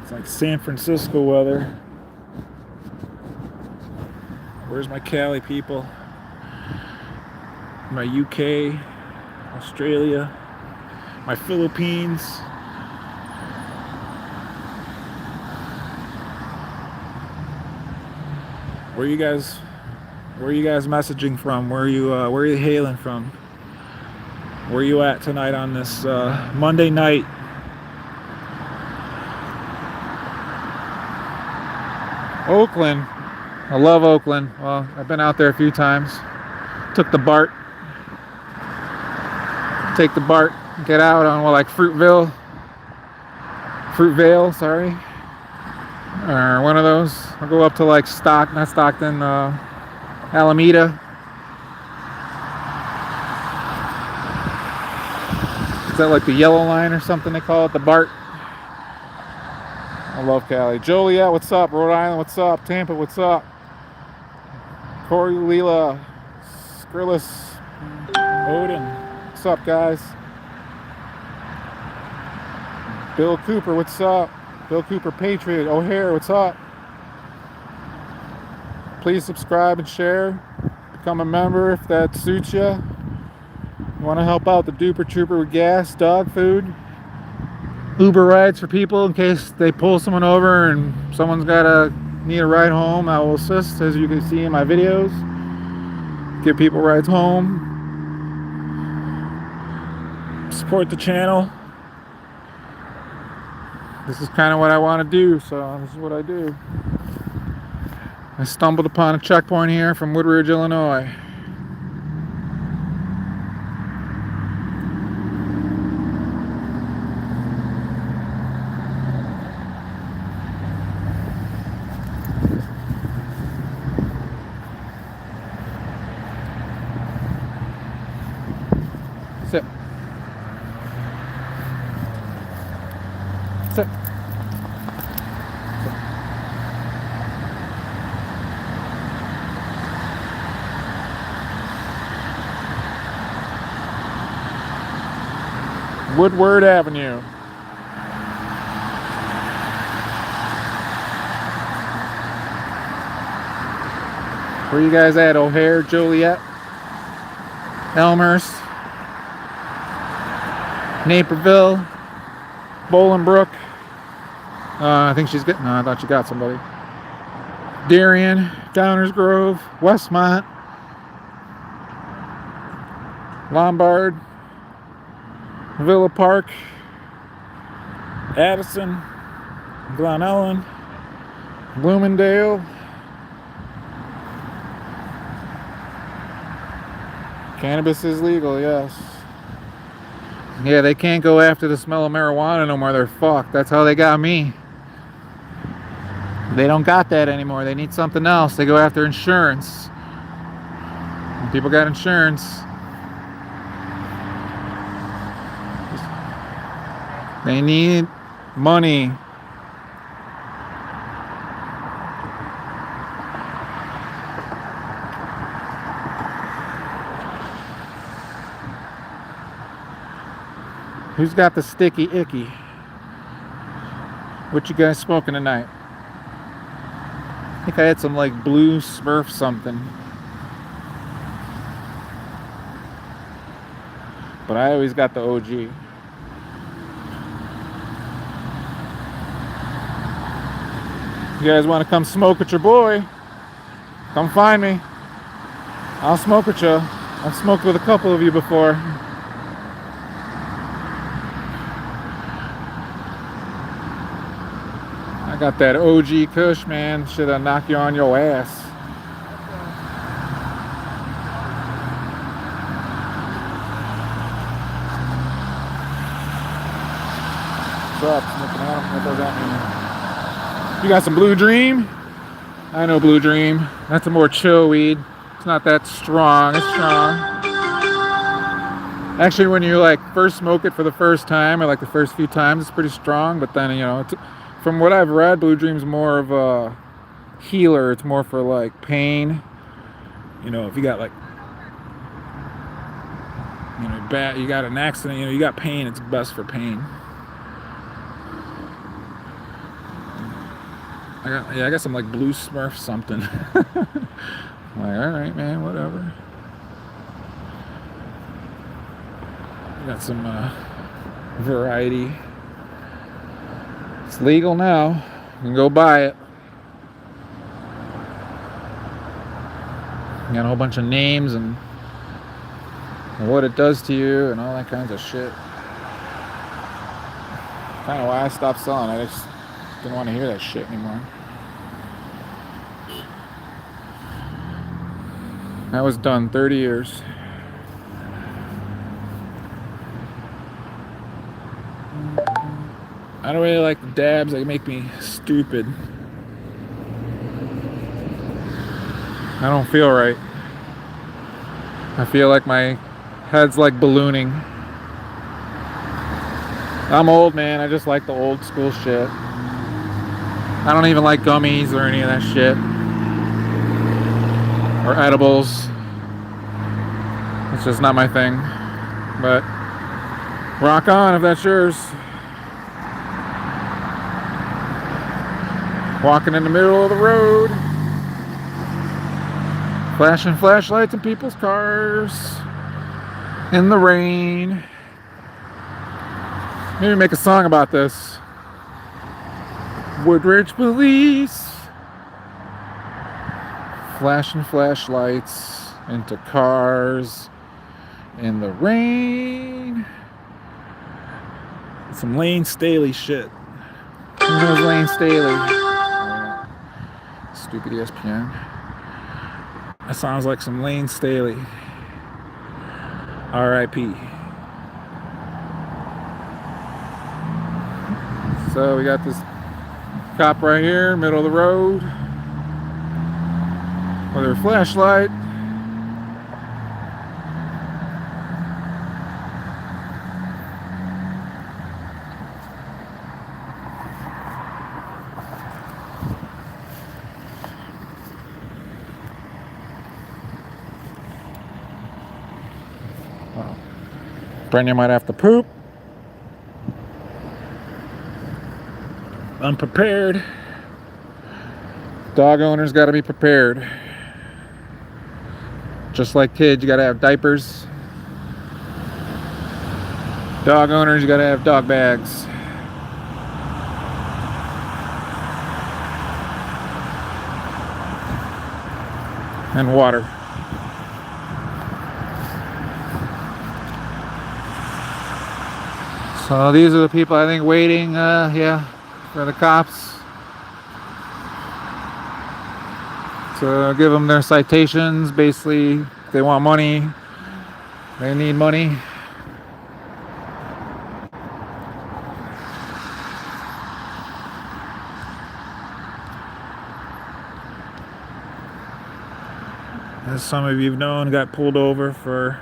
it's like San Francisco weather. Where's my Cali people? My UK, Australia, my Philippines. Where are you guys messaging from? Where are you hailing from? Where are you at tonight on this Monday night? Oakland. I love Oakland. Well, I've been out there a few times. Took the BART. Take the BART. Get out on like Fruitvale, sorry. Or one of those. I'll go up to like Stockton, Alameda. Is that like the yellow line or something they call it? The BART. I love Cali. Joliet, what's up? Rhode Island, what's up? Tampa, what's up? Corey, Leela, Skrillis, Odin, what's up, guys? Bill Cooper, what's up? Bill Cooper, Patriot, O'Hare, what's up? Please subscribe and share. Become a member if that suits you. You want to help out the Duper Trooper with gas, dog food, Uber rides for people in case they pull someone over and someone's need a ride home. I will assist, as you can see in my videos. Give people rides home. Support the channel. This is kind of what I want to do, so this is what I do. I stumbled upon a checkpoint here from Woodridge, Illinois. Sit. Sit. Woodward Avenue. Where you guys at? O'Hare, Joliet? Elmhurst, Naperville, Bolingbrook. I think she's getting. No, I thought she got somebody. Darien, Downers Grove, Westmont, Lombard, Villa Park, Addison, Glen Ellen, Bloomingdale, cannabis is legal, yes. Yeah, they can't go after the smell of marijuana no more. They're fucked. That's how they got me. They don't got that anymore. They need something else. They go after insurance. When people got insurance. They need money. Who's got the sticky icky? What you guys smoking tonight? I think I had some like blue Smurf something. But I always got the OG. You guys want to come smoke with your boy? Come find me. I'll smoke with you. I've smoked with a couple of you before. I got that OG Kush, man. Should I knock you on your ass? What's up? Smoking out? What does that mean? You got some Blue Dream? I know Blue Dream. That's a more chill weed. It's not that strong. It's strong. Actually, when you like first smoke it for the first time, or like the first few times, it's pretty strong. But then, you know, from what I've read, Blue Dream's more of a healer. It's more for like pain. You know, if you got like, you know, you got an accident, you know, you got pain, it's best for pain. I got some like blue Smurf something. I'm like, alright, man, whatever. Got some variety. It's legal now. You can go buy it. Got a whole bunch of names and what it does to you and all that kinds of shit. Kind of why I stopped selling it. I just didn't want to hear that shit anymore. That was done 30 years. I don't really like the dabs. They make me stupid. I don't feel right. I feel like my head's like ballooning. I'm old, man. I just like the old school shit. I don't even like gummies or any of that shit. Or edibles. It's just not my thing. But rock on if that's yours. Walking in the middle of the road. Flashing flashlights in people's cars. In the rain. Maybe make a song about this. Woodridge police. Flashing flashlights into cars in the rain. Some Lane Staley shit. Who knows Lane Staley? Stupid ESPN. That sounds like some Lane Staley. R.I.P. So we got this cop right here, middle of the road, with her flashlight. Brenda might have to poop. Unprepared. Dog owners got to be prepared. Just like kids, you got to have diapers. Dog owners, you gotta have dog bags. And water. So these are the people I think waiting, yeah, for the cops to give them their citations. Basically, they want money. They need money. As some of you have known, got pulled over for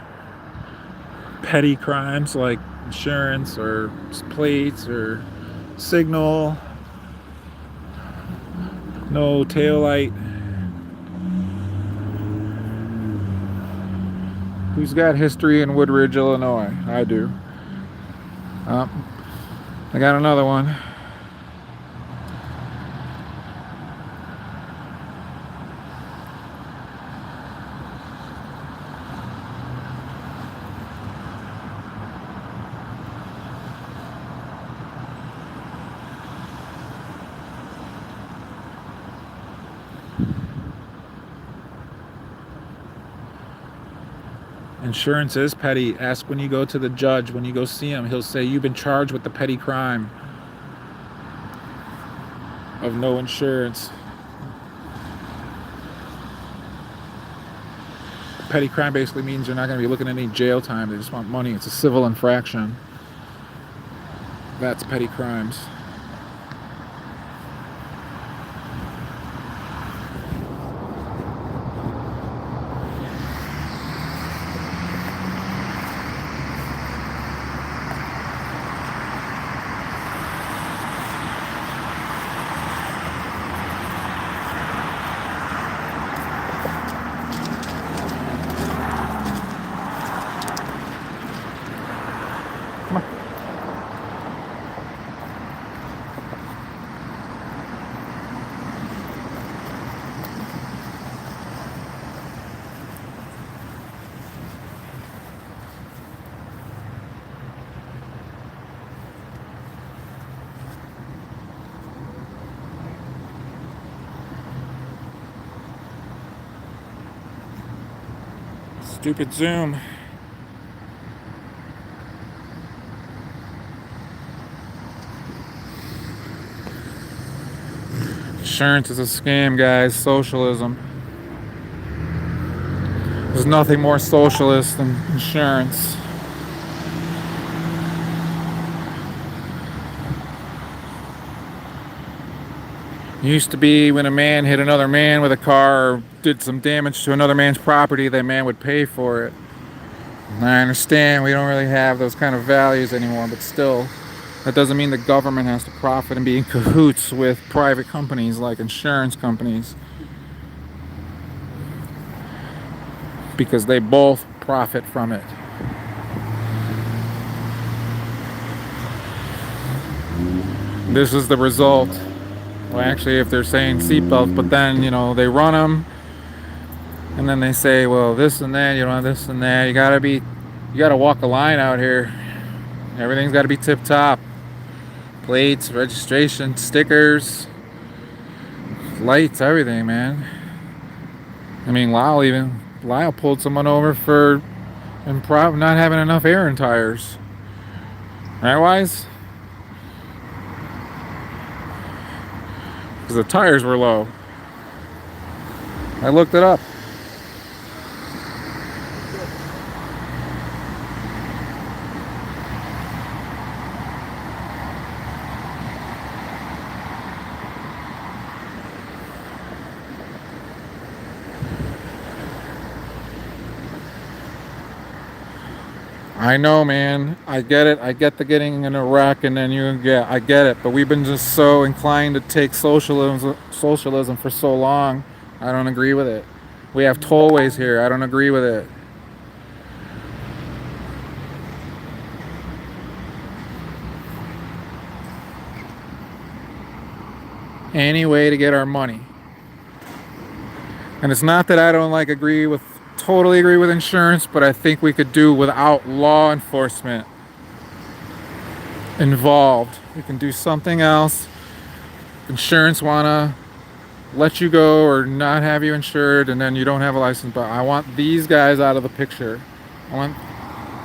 petty crimes like insurance or plates or signal, no tail light. Who's got history in Woodridge, Illinois? I do. I got another one. Insurance is petty. Ask when you go to the judge, when you go see him, he'll say you've been charged with the petty crime of no insurance. Petty crime basically means you're not going to be looking at any jail time. They just want money. It's a civil infraction. That's petty crimes. Stupid Zoom. Insurance is a scam, guys. Socialism. There's nothing more socialist than insurance. It used to be when a man hit another man with a car or did some damage to another man's property, that man would pay for it. And I understand we don't really have those kind of values anymore, but still, that doesn't mean the government has to profit and be in cahoots with private companies like insurance companies, because they both profit from it. This is the result. Well, actually, if they're saying seatbelts, but then, you know, they run them, and then they say, well, this and that, you know, this and that. You gotta walk a line out here. Everything's gotta be tip top. Plates, registration, stickers, lights, everything, man. I mean, Lyle pulled someone over for not having enough air in tires. Right, Wise? Because the tires were low. I looked it up. I know, man. I get it. I get the getting in a wreck and then I get it. But we've been just so inclined to take socialism for so long. I don't agree with it. We have tollways here. I don't agree with it. Any way to get our money. And it's not that I don't totally agree with insurance, but I think we could do without law enforcement. involved. We can do something else. Insurance wanna let you go or not have you insured, and then you don't have a license. But I want these guys out of the picture. I want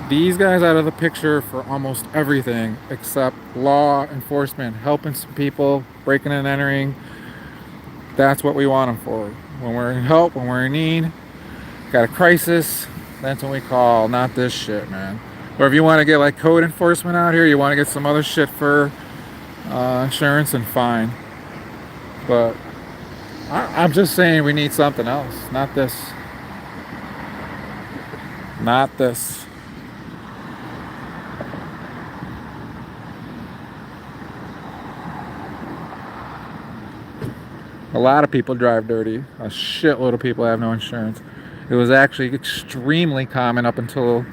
these guys out of the picture for almost everything except law enforcement, helping some people, breaking and entering. That's what we want them for. When we're in help, when we're in need, got a crisis, that's when we call, not this shit, man. Or if you want to get like code enforcement out here, you want to get some other shit for insurance, and fine. But I'm just saying we need something else, not this. Not this. A lot of people drive dirty. A shitload of people have no insurance. It was actually extremely common up until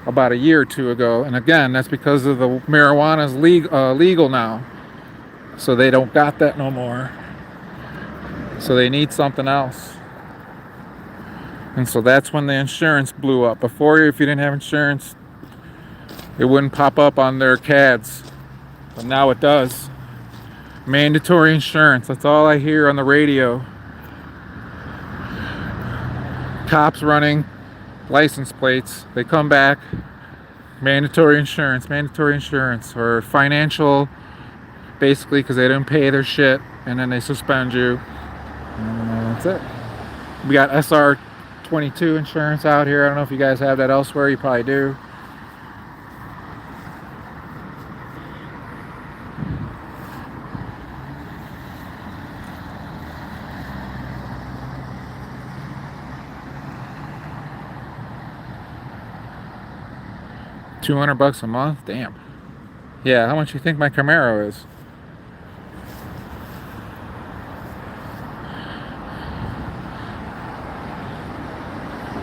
about a year or two ago. And again, that's because of the marijuana is legal now. So they don't got that no more. So they need something else. And so that's when the insurance blew up. Before, if you didn't have insurance, it wouldn't pop up on their CADs. But now it does. Mandatory insurance. That's all I hear on the radio. Cops running license plates. They come back. Mandatory insurance. Mandatory insurance. Or financial. Basically because they didn't pay their shit. And then they suspend you. And that's it. We got SR22 insurance out here. I don't know if you guys have that elsewhere. You probably do. $200 a month? Damn. Yeah, how much do you think my Camaro is?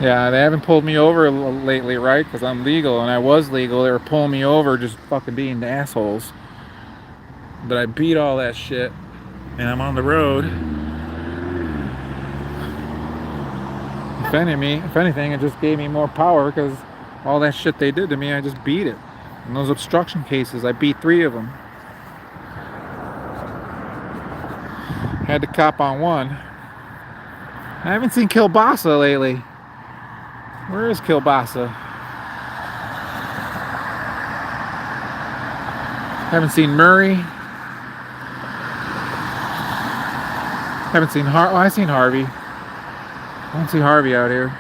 Yeah, they haven't pulled me over lately, right? Because I'm legal, and I was legal. They were pulling me over just fucking being assholes. But I beat all that shit, and I'm on the road. If anything, it just gave me more power because all that shit they did to me, I just beat it. And those obstruction cases, I beat 3 of them. Had to cop on one. I haven't seen Kilbasa lately. Where is Kilbasa? Haven't seen Murray. Haven't seen I seen Harvey. I don't see Harvey out here.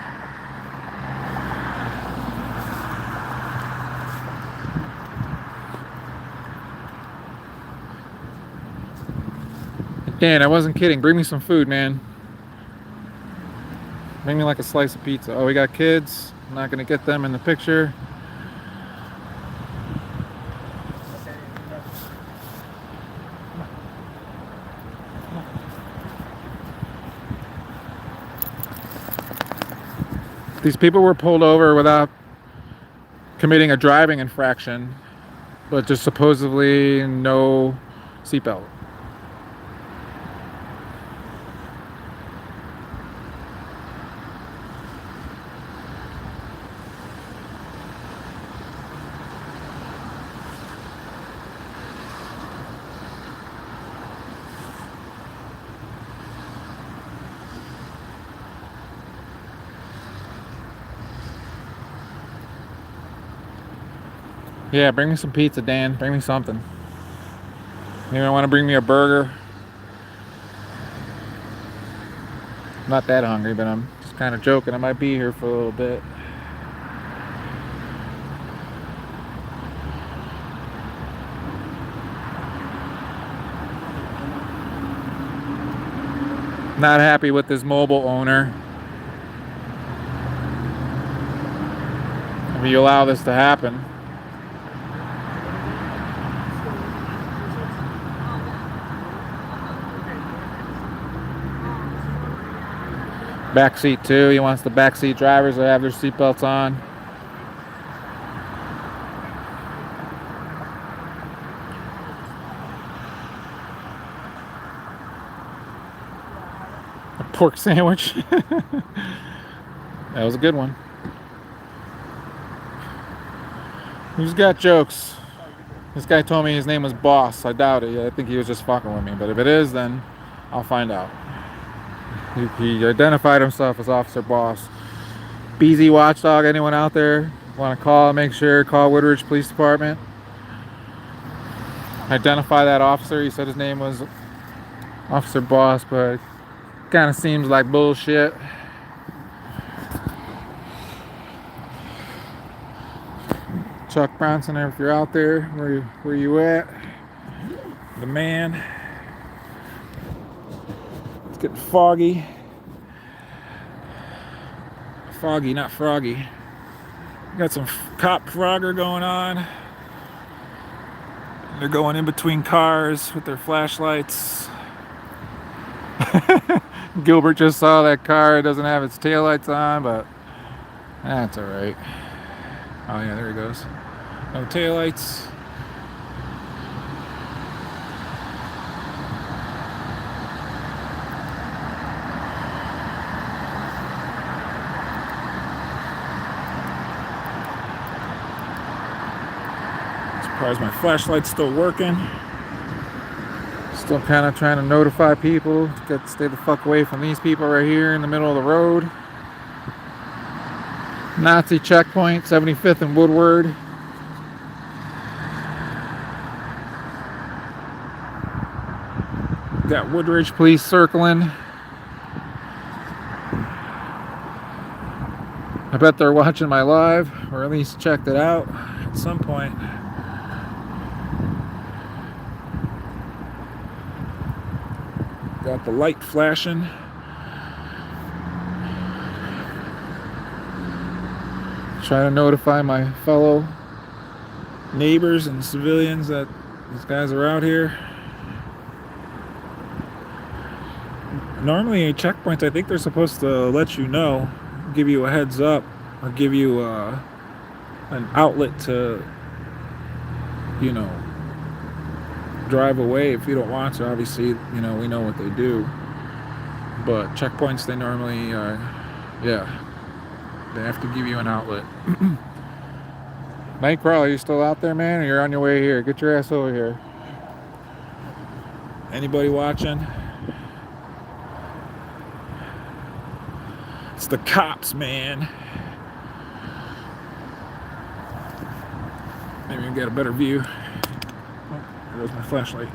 Dan, I wasn't kidding. Bring me some food, man. Bring me like a slice of pizza. Oh, we got kids. I'm not gonna get them in the picture. These people were pulled over without committing a driving infraction, but just supposedly no seatbelt. Yeah, bring me some pizza, Dan. Bring me something. Maybe I want to bring me a burger. I'm not that hungry, but I'm just kind of joking. I might be here for a little bit. Not happy with this mobile owner. If you allow this to happen. Back seat too. He wants the back seat drivers to have their seatbelts on. A pork sandwich. That was a good one. Who's got jokes? This guy told me his name was Boss. I doubt it. I think he was just fucking with me. But if it is, then I'll find out. He identified himself as Officer Boss. BZ Watchdog, anyone out there want to call, make sure, call Woodridge Police Department. Identify that officer. He said his name was Officer Boss, but it kind of seems like bullshit. Chuck Bronson, if you're out there, where you at? The man. It's getting foggy. Foggy, not froggy. Got some cop frogger going on. They're going in between cars with their flashlights. Gilbert just saw that car. It doesn't have its taillights on, but that's alright. Oh yeah, there he goes. No taillights. Surprised my flashlight's still working. Still kind of trying to notify people. Got to stay the fuck away from these people right here in the middle of the road. Nazi checkpoint, 75th and Woodward. Got Woodridge police circling. I bet they're watching my live, or at least checked it out at some point. Got the light flashing. Trying to notify my fellow neighbors and civilians that these guys are out here. Normally, checkpoints, I think they're supposed to let you know, give you a heads up, or give you an outlet to, you know, drive away if you don't want to. Obviously, you know, we know what they do. But checkpoints, they normally, yeah, they have to give you an outlet. Nightcrawler, you still out there, man? Or you're on your way here? Get your ass over here. Anybody watching? It's the cops, man. Maybe you can get a better view. Oh, there goes my flashlight.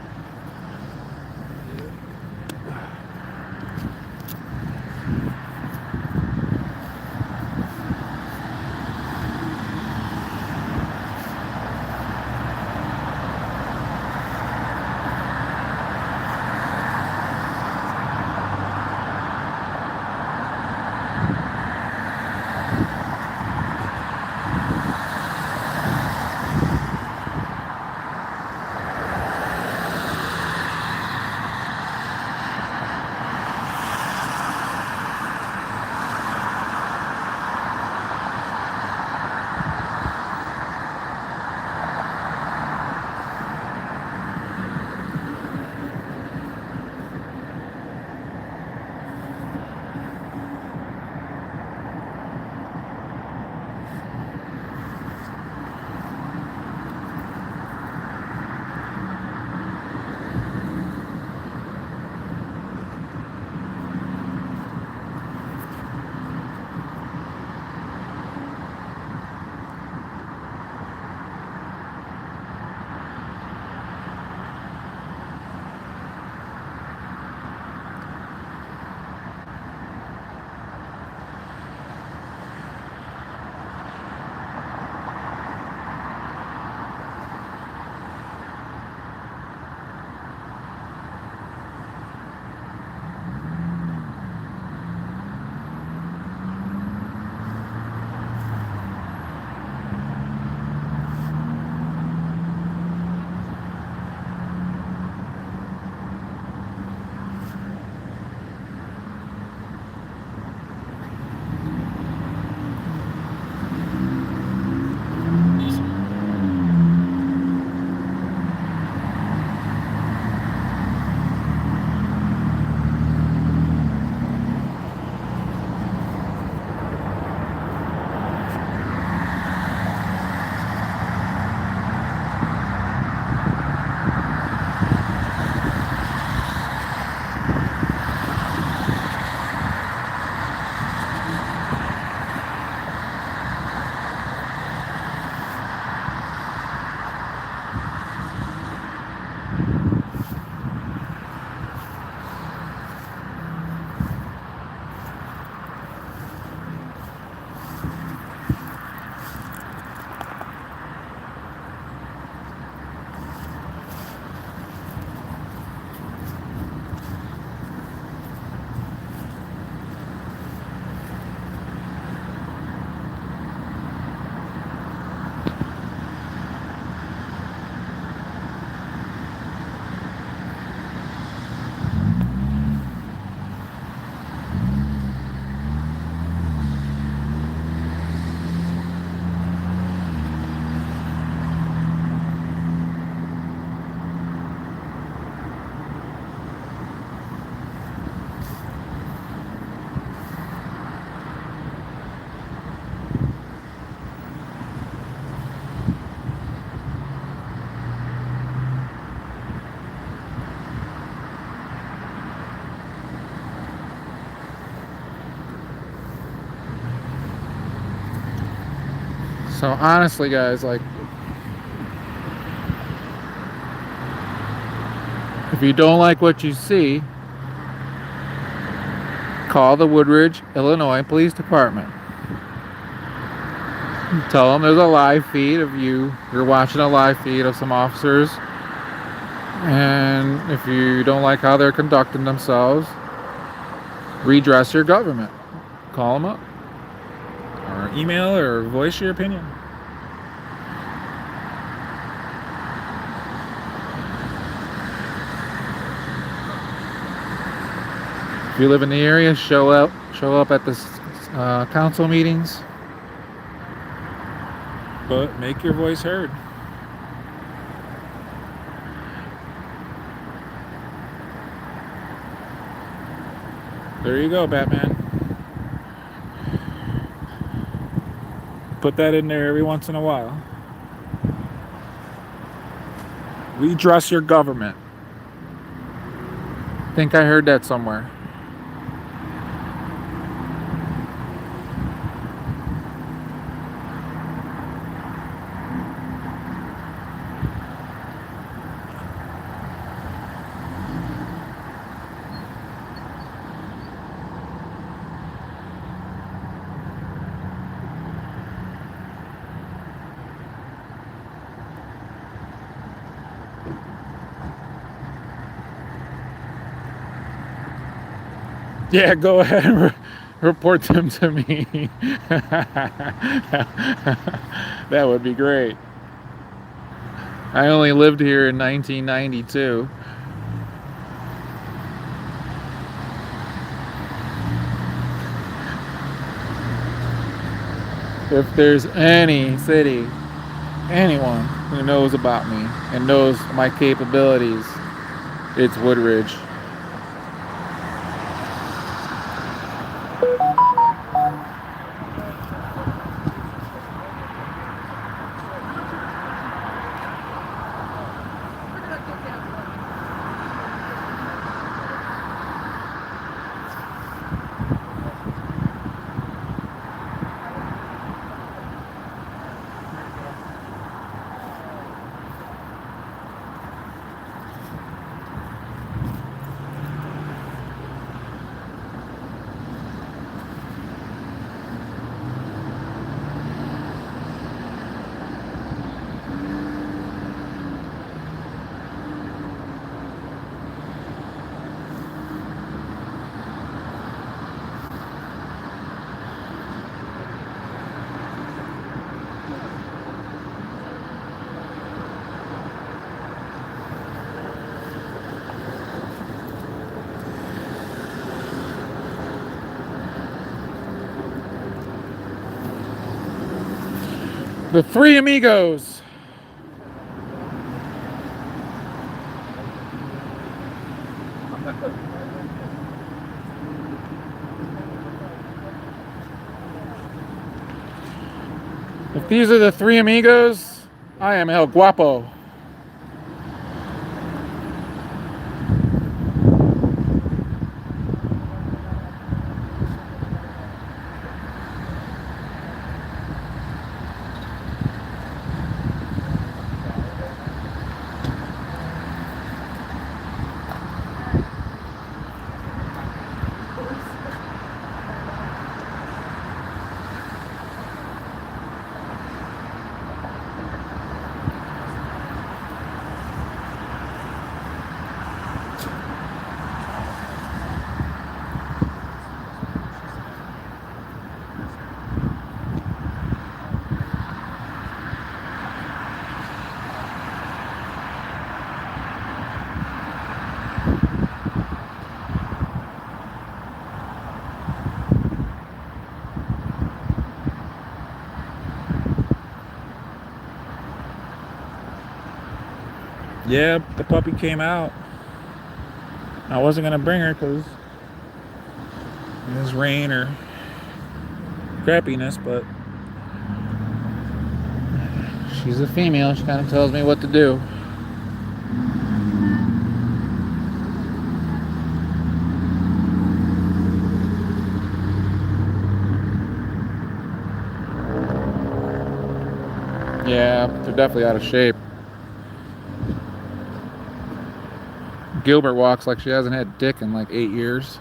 So honestly, guys, like, if you don't like what you see, call the Woodridge, Illinois Police Department. Tell them there's a live feed of you. You're watching a live feed of some officers. And if you don't like how they're conducting themselves, redress your government. Call them up. Or email or voice your opinion. If you live in the area, show up at the council meetings. But make your voice heard. There you go, Batman. Put that in there every once in a while. Redress your government. I think I heard that somewhere. Yeah, go ahead and report them to me. That would be great. I only lived here in 1992. If there's any city, anyone who knows about me and knows my capabilities, it's Woodridge. The Three Amigos. If these are the Three Amigos, I am El Guapo. Yeah, the puppy came out. I wasn't gonna bring her because it was rain or crappiness, but she's a female. She kind of tells me what to do. Yeah, they're definitely out of shape. Gilbert walks like she hasn't had dick in like 8 years.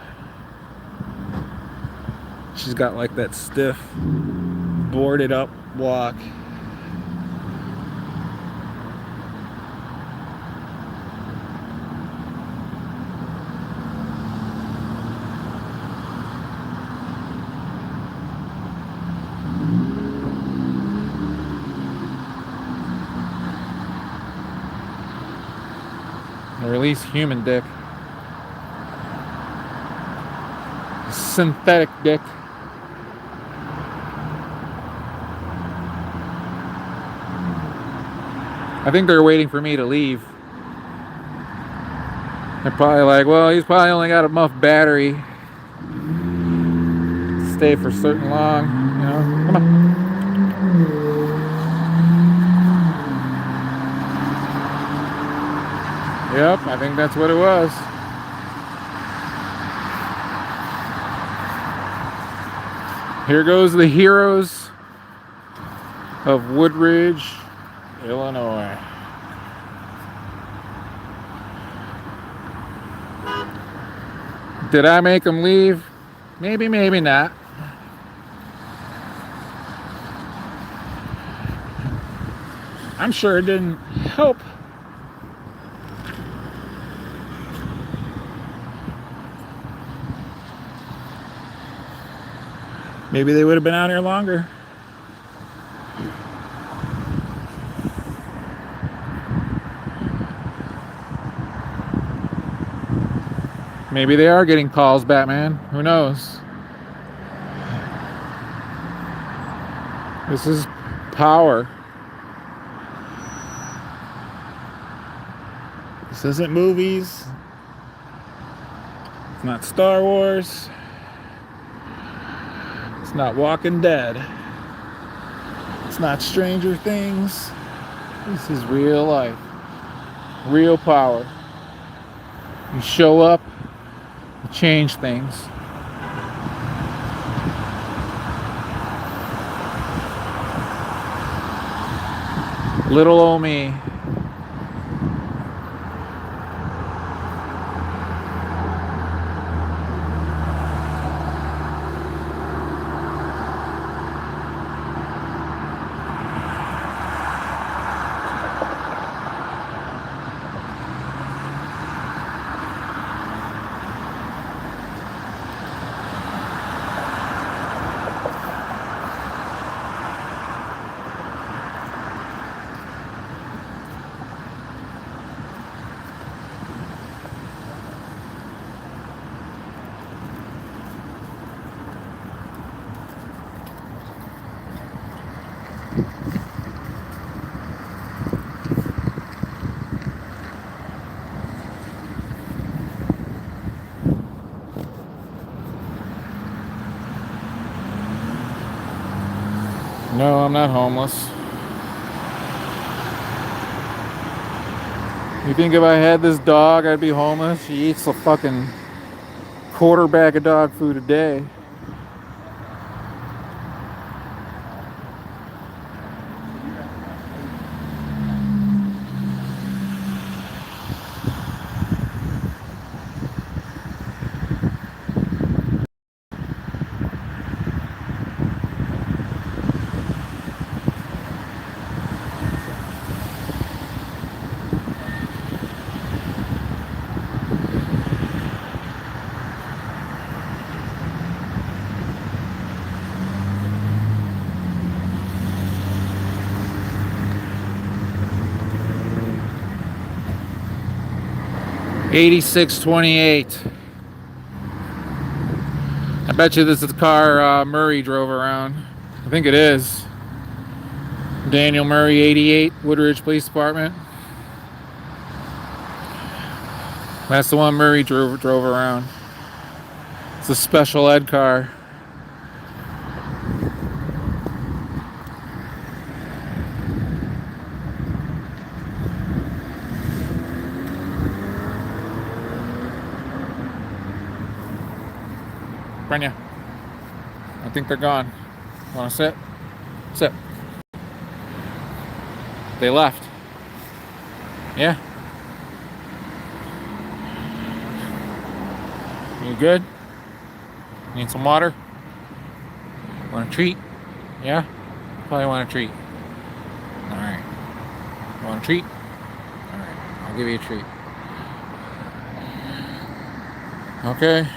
She's got like that stiff, boarded up walk. Or at least human dick. Synthetic dick. I think they're waiting for me to leave. They're probably like, well, he's probably only got enough battery to stay for certain long, you know. Come on. Yep, I think that's what it was. Here goes the heroes of Woodridge, Illinois. Did I make them leave? Maybe, maybe not. I'm sure it didn't help. Maybe they would have been out here longer. Maybe they are getting calls, Batman. Who knows? This is power. This isn't movies. It's not Star Wars. It's not Walking Dead. It's not Stranger Things. This is real life. Real power. You show up, you change things. Little old me. No, I'm not homeless. You think if I had this dog, I'd be homeless? She eats a fucking quarter bag of dog food a day. $86.28. I bet you this is the car Murray drove around. I think it is. Daniel Murray, 88, Woodridge Police Department. That's the one Murray drove around. It's a special ed car. Brenya, I think they're gone. Want to sit? Sit. They left. Yeah. You good? Need some water? Want a treat? Yeah? Probably want a treat. Alright. Want a treat? Alright. I'll give you a treat. Okay.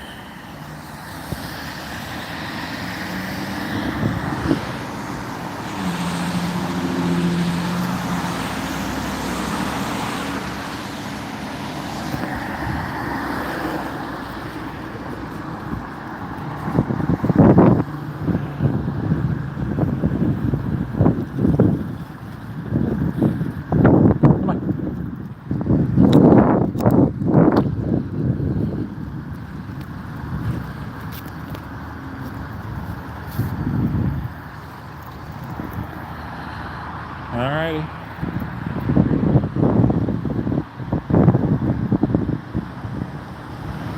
Alrighty.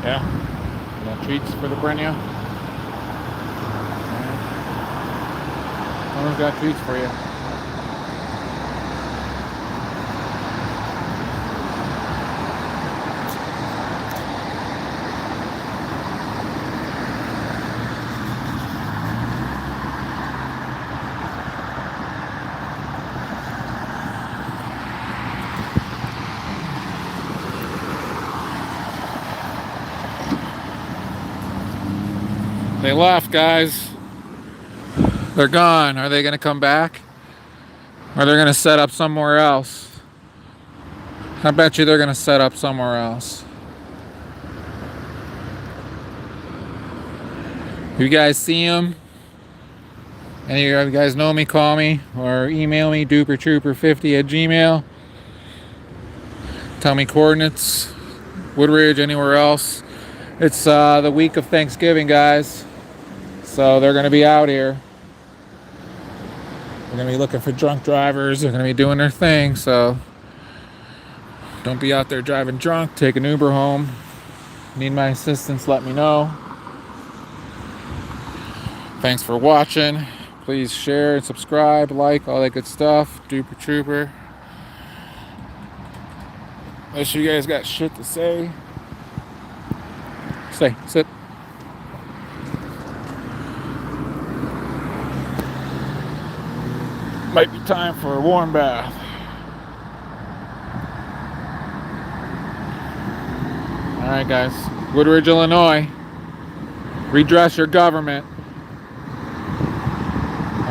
Yeah. You got treats for the Brenya? Someone's got treats for you. They left, guys. They're gone. Are they going to come back? Or they're going to set up somewhere else? I bet you they're going to set up somewhere else. If you guys see them, any of you guys know me, call me or email me, dupertrooper50@gmail. Tell me coordinates, Woodridge, anywhere else. It's the week of Thanksgiving, guys. So they're going to be out here. They're going to be looking for drunk drivers. They're going to be doing their thing. So don't be out there driving drunk. Take an Uber home. Need my assistance, let me know. Thanks for watching. Please share and subscribe, like, all that good stuff. Duper Trooper. Unless you guys got shit to say. Stay, sit. Might be time for a warm bath. Alright guys, Woodridge, Illinois. Redress your government.